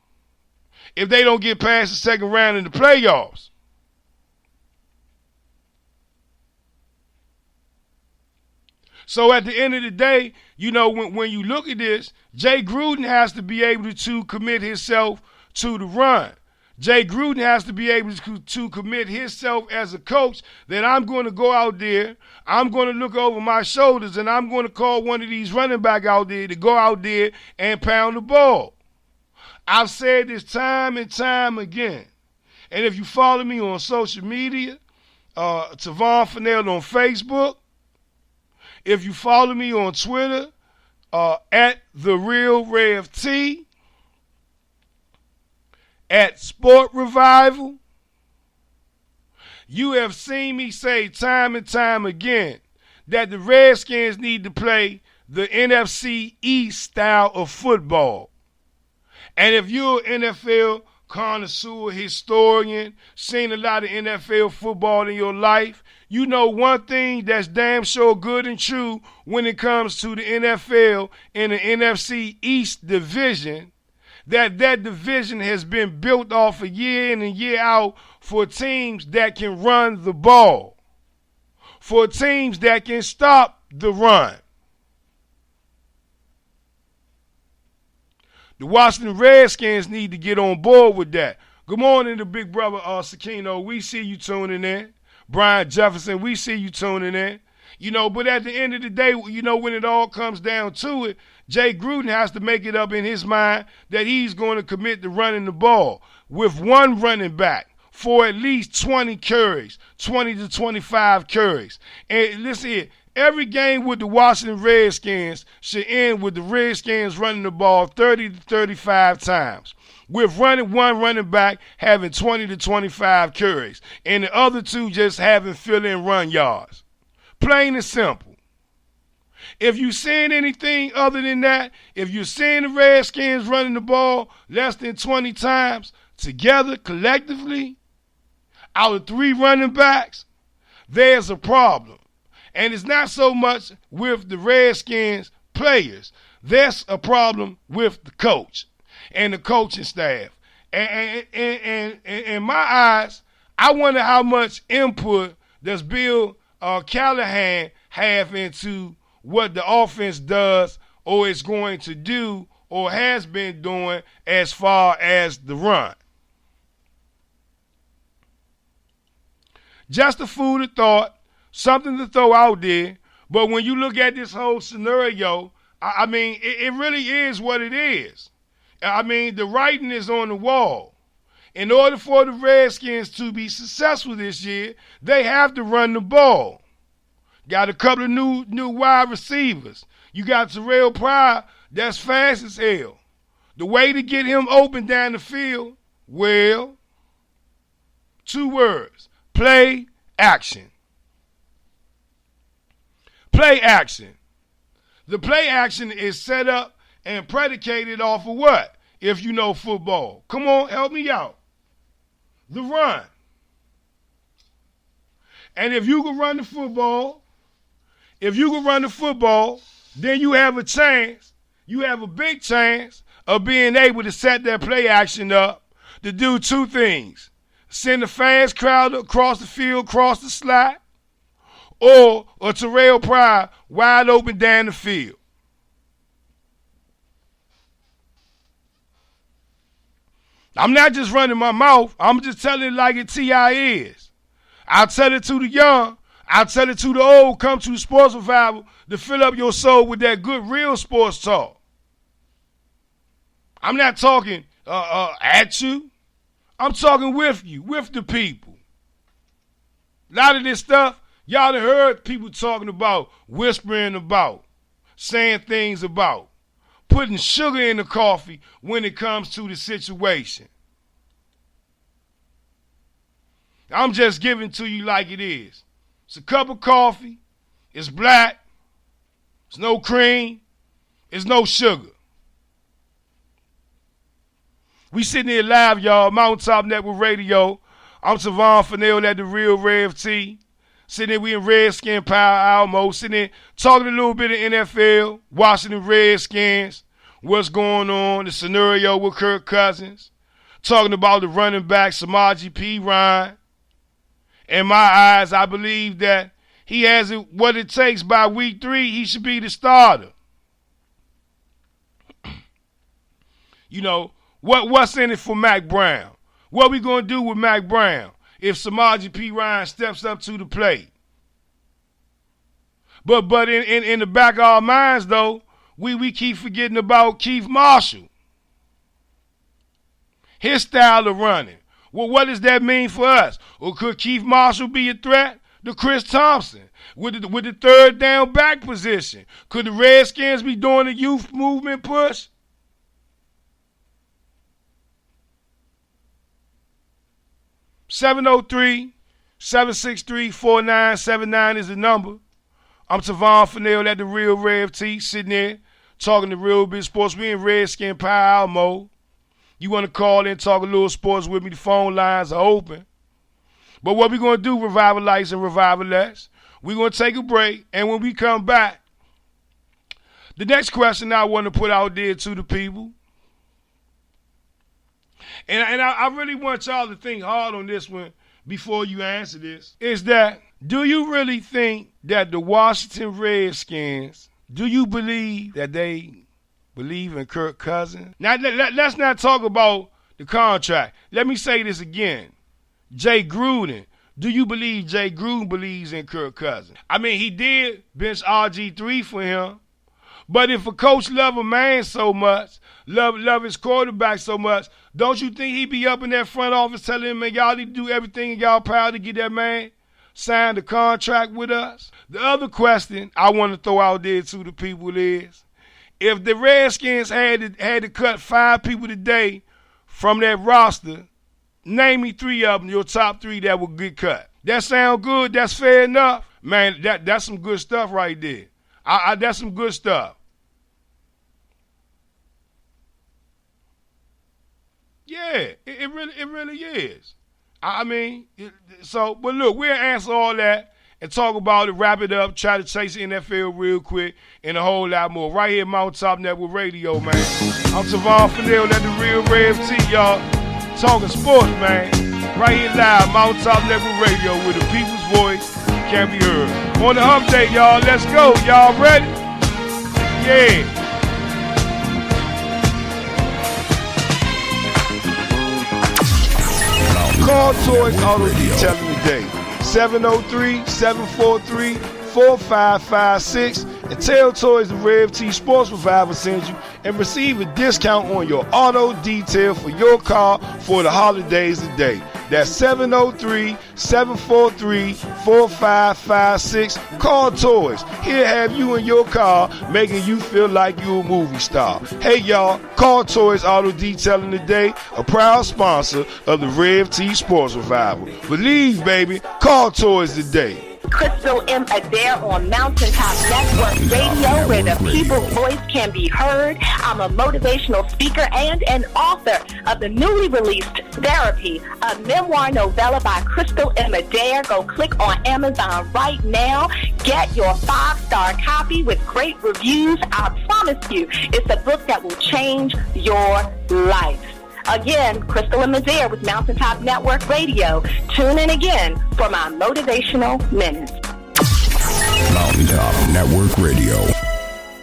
if they don't get past the second round in the playoffs. So at the end of the day, you know, when you look at this, Jay Gruden has to be able to commit himself to the run. Jay Gruden has to be able to commit himself as a coach that I'm going to go out there, I'm going to look over my shoulders, and I'm going to call one of these running back out there to go out there and pound the ball. I've said this time and time again. And if you follow me on social media, Tavon Fennell on Facebook, if you follow me on Twitter, at The Real Rev T, at Sport Revival, you have seen me say time and time again that the Redskins need to play the NFC East style of football. And if you're an NFL connoisseur, historian, seen a lot of NFL football in your life, you know one thing that's damn sure good and true when it comes to the NFL in the NFC East division, that division has been built off a year in and year out for teams that can run the ball, for teams that can stop the run. The Washington Redskins need to get on board with that. Good morning to big brother Sakino. We see you tuning in. Brian Jefferson, we see you tuning in. You know, but at the end of the day, you know, when it all comes down to it, Jay Gruden has to make it up in his mind that he's going to commit to running the ball with one running back for at least 20 carries, 20 to 25 carries. And listen here, every game with the Washington Redskins should end with the Redskins running the ball 30 to 35 times, with one running back having 20 to 25 carries, and the other 2 just having fill-in run yards. Plain and simple. If you're seeing anything other than that, if you're seeing the Redskins running the ball less than 20 times together, collectively, out of 3 running backs, there's a problem. And it's not so much with the Redskins players. There's a problem with the coach and the coaching staff. And in my eyes, I wonder how much input does Bill Callahan have into what the offense does or is going to do or has been doing as far as the run. Just a food of thought, something to throw out there. But when you look at this whole scenario, I mean, it really is what it is. I mean, the writing is on the wall. In order for the Redskins to be successful this year, they have to run the ball. Got a couple of new wide receivers. You got Terrell Pryor, that's fast as hell. The way to get him open down the field Well, 2 words. Play action. Play action. The play action is set up and predicated off of what? If you know football. Come on, help me out. The run. And if you can run the football, then you have a chance, you have a big chance of being able to set that play action up to do 2 things. Send a fast crowd across the field, cross the slot, or a Terrell Pryor wide open down the field. I'm not just running my mouth. I'm just telling it like it T.I. is. I'll tell it to the young. I'll tell it to the old. Come to the Sports Revival to fill up your soul with that good, real sports talk. I'm not talking at you. I'm talking with you, with the people. A lot of this stuff, y'all done heard people talking about, whispering about, saying things about, putting sugar in the coffee when it comes to the situation. I'm just giving to you like it is. It's a cup of coffee. It's black. It's no cream. It's no sugar. We sitting here live, y'all. Mountaintop Network Radio. I'm Tavon Fennell at the Real Rev T. Sitting here, we in Redskin Power Alamo. Sitting here talking a little bit of NFL, Washington Redskins, what's going on, the scenario with Kirk Cousins, talking about the running back, Samaje Perine. In my eyes, I believe that he has what it takes. By week 3, he should be the starter. You know, what's in it for Mack Brown? What we going to do with Mack Brown if Samaje Perine steps up to the plate? But in the back of our minds, though, we keep forgetting about Keith Marshall. His style of running. Well, what does that mean for us? Or could Keith Marshall be a threat to Chris Thompson with the 3rd down back position? Could the Redskins be doing a youth movement push? (703-763-4979) is the number. I'm Tavon Fennell at the Real Rev T, sitting there talking to real big sports. We in Redskin Power Alamo. You want to call in, talk a little sports with me, the phone lines are open. But what we going to do, Revivalites and Revivalettes, we're going to take a break, and when we come back, the next question I want to put out there to the people, and I really want y'all to think hard on this one before you answer this, is that do you really think that the Washington Redskins, do you believe that they believe in Kirk Cousins? Now, let's not talk about the contract. Let me say this again. Jay Gruden, do you believe Jay Gruden believes in Kirk Cousins? I mean, he did bench RG3 for him, but if a coach love a man so much, love his quarterback so much, don't you think he'd be up in that front office telling him, man, y'all need to do everything in y'all power to get that man signed a contract with us? The other question I want to throw out there to the people is, if the Redskins had to cut 5 people today from that roster, name me 3 of them, your top 3 that would get cut. That sound good? That's fair enough? Man, that's some good stuff right there. That's some good stuff. Yeah, it really is. I mean, but look, we'll answer all that and talk about it, wrap it up, try to chase the NFL real quick, and a whole lot more. Right here at Mountaintop Network Radio, man. I'm Tavon Fennell at the Real Rev T, y'all. Talking sports, man. Right here live, Mountaintop Network Radio, where the people's voice can be heard. On the hump day, y'all. Let's go. Y'all ready? Yeah. Call Toys Auto Detailing today. 703-743-4556 and tell Toys the Rev T Sports Revival sends you and receive a discount on your auto detail for your car for the holidays today. That's 703-743-4556. Call Toys. He'll have you in your car, making you feel like you're a movie star. Hey y'all, call Toys Auto Detailing today, a proud sponsor of the Rev T Sports Revival. Believe, baby, call Toys today. Crystal M. Adair on Mountaintop Network Radio, where the people's voice can be heard. I'm a motivational speaker and an author of the newly released Therapy, a memoir novella by Crystal M. Adair. Go click on Amazon right now. Get your 5-star copy with great reviews. I promise you, it's a book that will change your life. Again, Crystal M. Adair with Mountaintop Network Radio. Tune in again for my motivational minutes. Mountaintop Network Radio.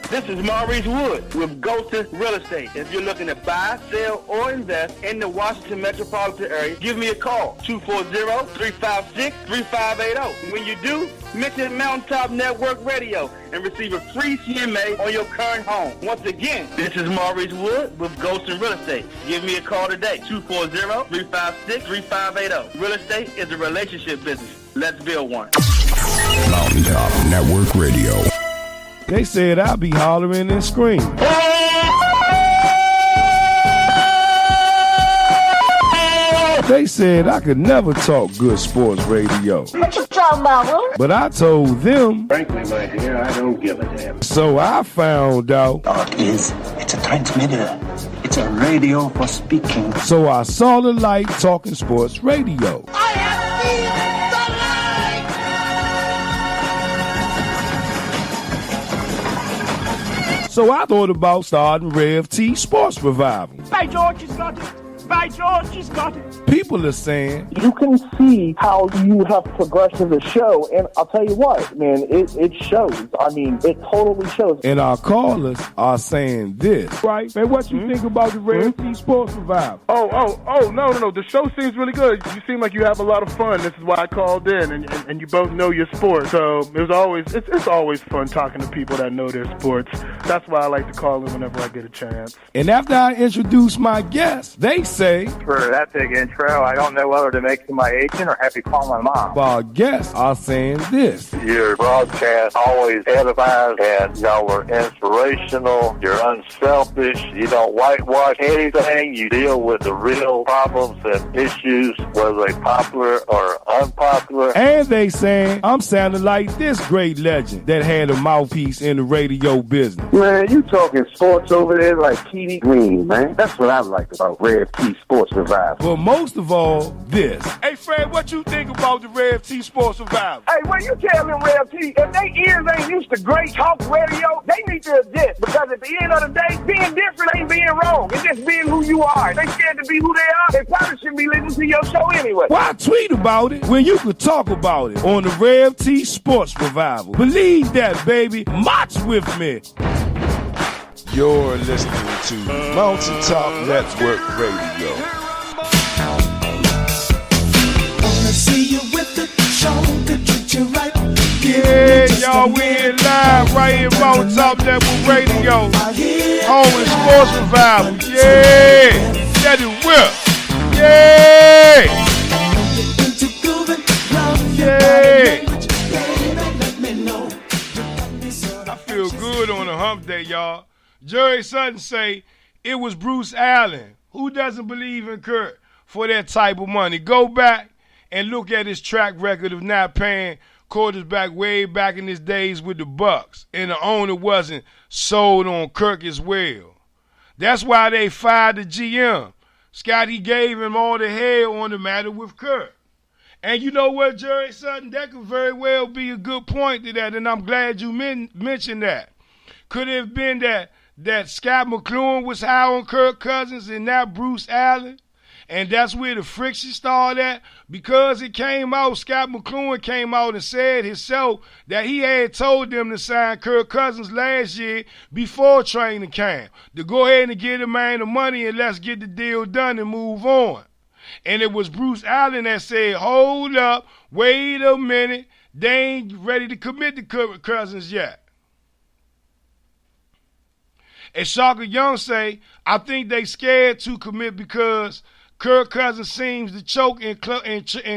This is Maurice Wood with Golden Real Estate. If you're looking to buy, sell, or invest in the Washington metropolitan area, give me a call, 240-356-3580. When you do, mention Mountaintop Network Radio and receive a free CMA on your current home. Once again, this is Maurice Wood with Golden Real Estate. Give me a call today, 240-356-3580. Real estate is a relationship business. Let's build one. Mountaintop Network Radio. They said I'll be hollering and screaming. They said I could never talk good sports radio. What you talking about, huh? But I told them, Frankly, my dear, I don't give a damn. so I found out. It's a transmitter. It's a radio for speaking. So I saw the light talking sports radio. I have seen the light! So I thought about starting Rev T Sports Revival. By George, he's got it. By George, he's got it. People are saying, You can see how you have progressed as a show, and I'll tell you what, man, it shows. I mean, it totally shows. and our callers are saying this. Right? Man, what you think about the Rev T Sports Revival? No. The show seems really good. You seem like you have a lot of fun. This is why I called in, and you both know your sport. So it's always fun talking to people that know their sports. That's why I like to call in whenever I get a chance. And after I introduce my guests, they say, For that big intro, I don't know whether to make you my agent or have you call my mom. our guests are saying this. Your broadcast always edifies, and y'all were inspirational. You're unselfish. You don't whitewash anything. You deal with the real problems and issues, whether they popular or unpopular. And they saying, I'm sounding like this great legend that had a mouthpiece in the radio business. Man, you talking sports over there like TV Green, man. That's what I like about Rev T Sports Revival. But most of all, this. Hey, Fred, what you think about the Rev T Sports Revival? Hey, when you tell them Rev T, if they ears ain't used to great talk radio, they need to adjust. Because at the end of the day, being different ain't being wrong. It's just being who you are. If they scared to be who they are, they probably shouldn't be listening to your show anyway. Why tweet about it when you could talk about it on the Rev T Sports Revival? Believe that, baby. March with me. You're listening to Mountaintop Network Radio. Yeah, y'all, we in live right here, Mountaintop Network Radio. Home of Sports Revival. Yeah, that is whip. Yeah, yeah. I feel good on a hump day, y'all. Jerry Sutton say it was Bruce Allen. Who doesn't believe in Kurt for that type of money? Go back and look at his track record of not paying quarterback way back in his days with the Bucks, and the owner wasn't sold on Kirk as well. That's why they fired the GM. Scotty gave him all the hell on the matter with Kirk. And you know what, Jerry Sutton, that could very well be a good point to that, and I'm glad you mentioned that. Could it have been that Scott McCloughan was high on Kirk Cousins and not Bruce Allen? And that's where the friction started at, because it came out, Scott McCloughan came out and said himself that he had told them to sign Kirk Cousins last year before training camp, to go ahead and get the man the money and let's get the deal done and move on. And it was Bruce Allen that said, hold up, wait a minute, they ain't ready to commit to Kirk Cousins yet. As Shaka Young say, I think they scared to commit because Kirk Cousins seems to choke in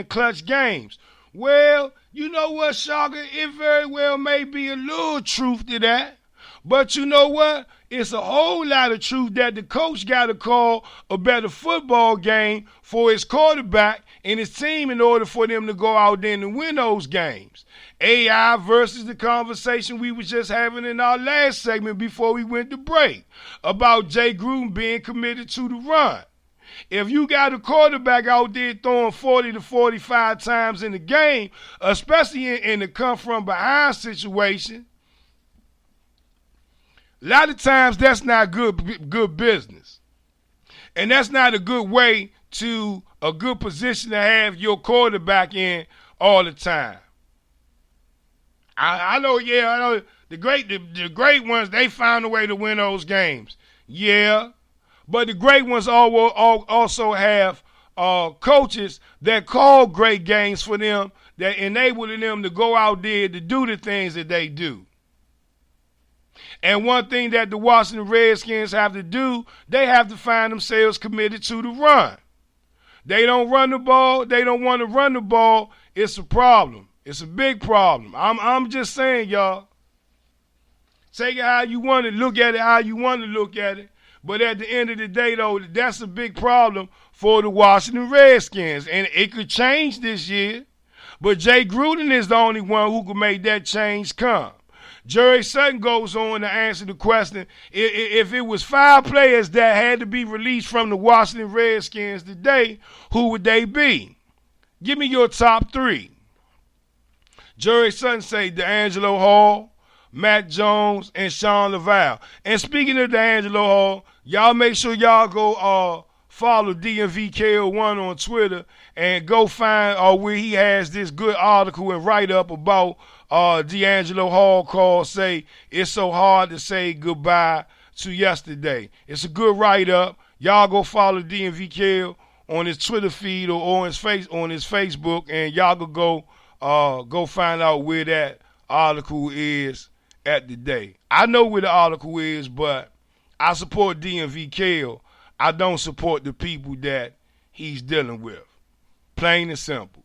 clutch games. Well, you know what, Shaka? It very well may be a little truth to that. But you know what? It's a whole lot of truth that the coach got to call a better football game for his quarterback and his team in order for them to go out there and win those games. AI versus the conversation we was just having in our last segment before we went to break about Jay Gruden being committed to the run. If you got a quarterback out there throwing 40 to 45 times in the game, especially in the come from behind situation, a lot of times that's not good business. And that's not a good way to a good position to have your quarterback in all the time. I know the great ones, they found a way to win those games. Yeah. But the great ones also have coaches that call great games for them, that enable them to go out there to do the things that they do. And one thing that the Washington Redskins have to do, they have to find themselves committed to the run. They don't run the ball. They don't want to run the ball. It's a problem. It's a big problem. I'm just saying, y'all. Take it how you want to look at it, how you want to look at it. But at the end of the day, though, that's a big problem for the Washington Redskins. And it could change this year. But Jay Gruden is the only one who could make that change come. Jerry Sutton goes on to answer the question, if it was 5 players that had to be released from the Washington Redskins today, who would they be? Give me your top 3. Jerry Sutton say DeAngelo Hall, Matt Jones, and Sean LaValle. And speaking of DeAngelo Hall, y'all make sure y'all go follow DMVKO1 on Twitter and go find where he has this good article and write-up about DeAngelo Hall called Say It's So Hard to Say Goodbye to Yesterday. It's a good write-up. Y'all go follow DMVKO on his Twitter feed or on his Facebook, and y'all could go find out where that article is at the day. I know where the article is, but I support DMVKO. I don't support the people that he's dealing with. Plain and simple.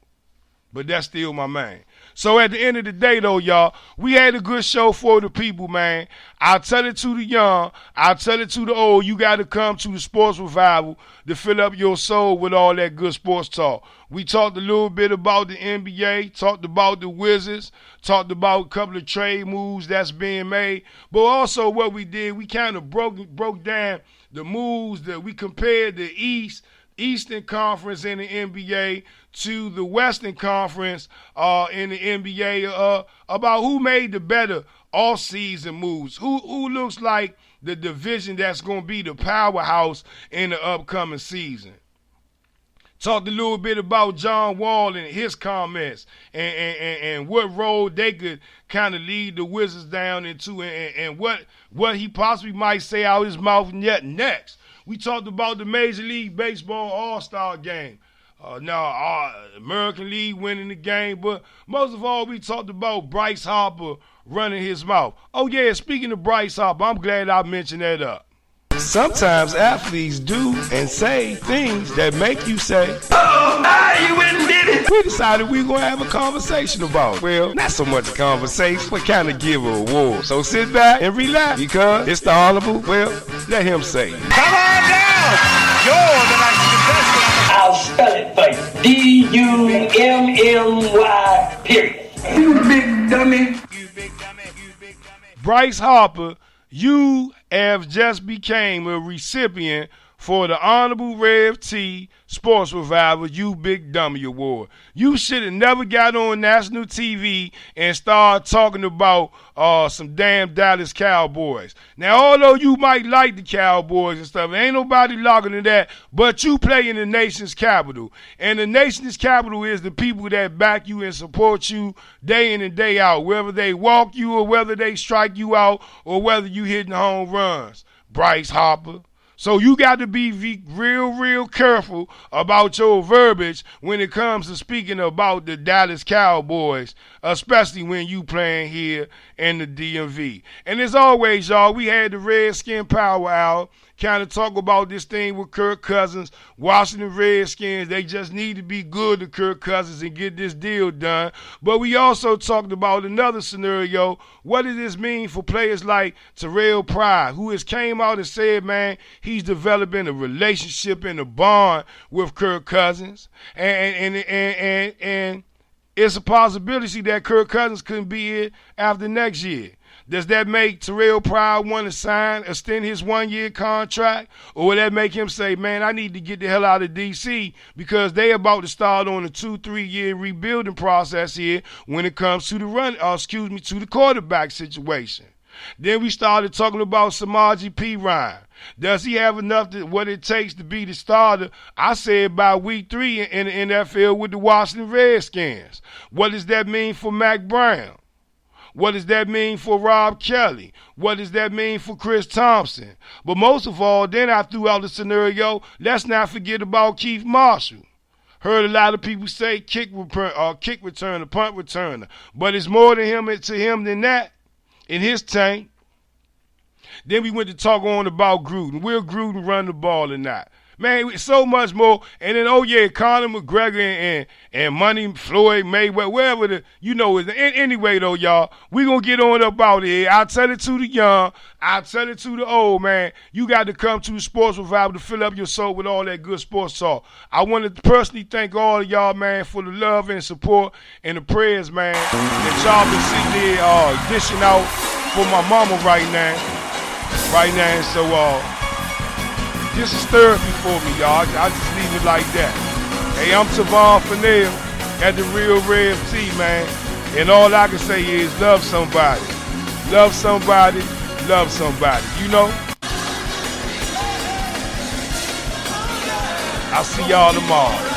But that's still my man. So at the end of the day, though, y'all, we had a good show for the people, man. I'll tell it to the young. I'll tell it to the old. You got to come to the Sports Revival to fill up your soul with all that good sports talk. We talked a little bit about the NBA, talked about the Wizards, talked about a couple of trade moves that's being made. But also what we did, we kind of broke down the moves that we compared the Eastern Conference in the NBA to the Western Conference in the NBA about who made the better off-season moves, who looks like the division that's going to be the powerhouse in the upcoming season. Talked a little bit about John Wall and his comments and what role they could kind of lead the Wizards down into and what he possibly might say out his mouth next. We talked about the Major League Baseball All-Star Game. American League winning the game, but most of all, we talked about Bryce Harper running his mouth. Oh, yeah, speaking of Bryce Harper, I'm glad I mentioned that up. Sometimes athletes do and say things that make you say, oh, you went and did it. We decided we were going to have a conversation about it. Well, not so much a conversation, but kind of give an award. So sit back and relax because it's the Honorable, well, let him say it. Come on down. You're the next contestant. I'll spell it for you. D-U-M-M-Y, period. You big dummy. You big dummy. You big dummy. Bryce Harper, you have just became a recipient for the Honorable Rev T Sports Revival You Big Dummy Award. You should have never got on national TV and started talking about some damn Dallas Cowboys. Now, although you might like the Cowboys and stuff, ain't nobody logging to that, but you play in the nation's capital. And the nation's capital is the people that back you and support you day in and day out, whether they walk you or whether they strike you out or whether you hitting home runs. Bryce Harper. So you got to be real careful about your verbiage when it comes to speaking about the Dallas Cowboys especially when you playing here in the DMV. And as always, y'all, we had the Redskin Power Hour, kind of talk about this thing with Kirk Cousins. Washington Redskins, they just need to be good to Kirk Cousins and get this deal done. But we also talked about another scenario. What does this mean for players like Terrell Pryor, who has came out and said, man, he's developing a relationship and a bond with Kirk Cousins. And it's a possibility that Kirk Cousins couldn't be here after next year. Does that make Terrell Pryor want to extend his 1-year contract? Or will that make him say, man, I need to get the hell out of D.C. because they about to start on a 2-3 year rebuilding process here when it comes to to the quarterback situation. Then we started talking about Samaje Perine. Does he have enough what it takes to be the starter? I said by week 3 in the NFL with the Washington Redskins. What does that mean for Mac Brown? What does that mean for Rob Kelly? What does that mean for Chris Thompson? But most of all, then I threw out the scenario, let's not forget about Keith Marshall. Heard a lot of people say kick returner, punt returner. But it's more to him than that in his tank. Then we went to talk on about Gruden. Will Gruden run the ball or not? Man, so much more. And then, Conor McGregor and Money Floyd Mayweather, wherever anyway, though, y'all, we going to get on up out here. I'll tell it to the young. I'll tell it to the old, man. You got to come to the Sports Revival to fill up your soul with all that good sports talk. I want to personally thank all of y'all, man, for the love and support and the prayers, man, that y'all been sitting there dishing out for my mama right now. So, this is therapy for me, y'all. I just leave it like that. Hey, I'm Tavon Fennell at the Real Red T, man. And all I can say is love somebody. Love somebody. Love somebody. You know? I'll see y'all tomorrow.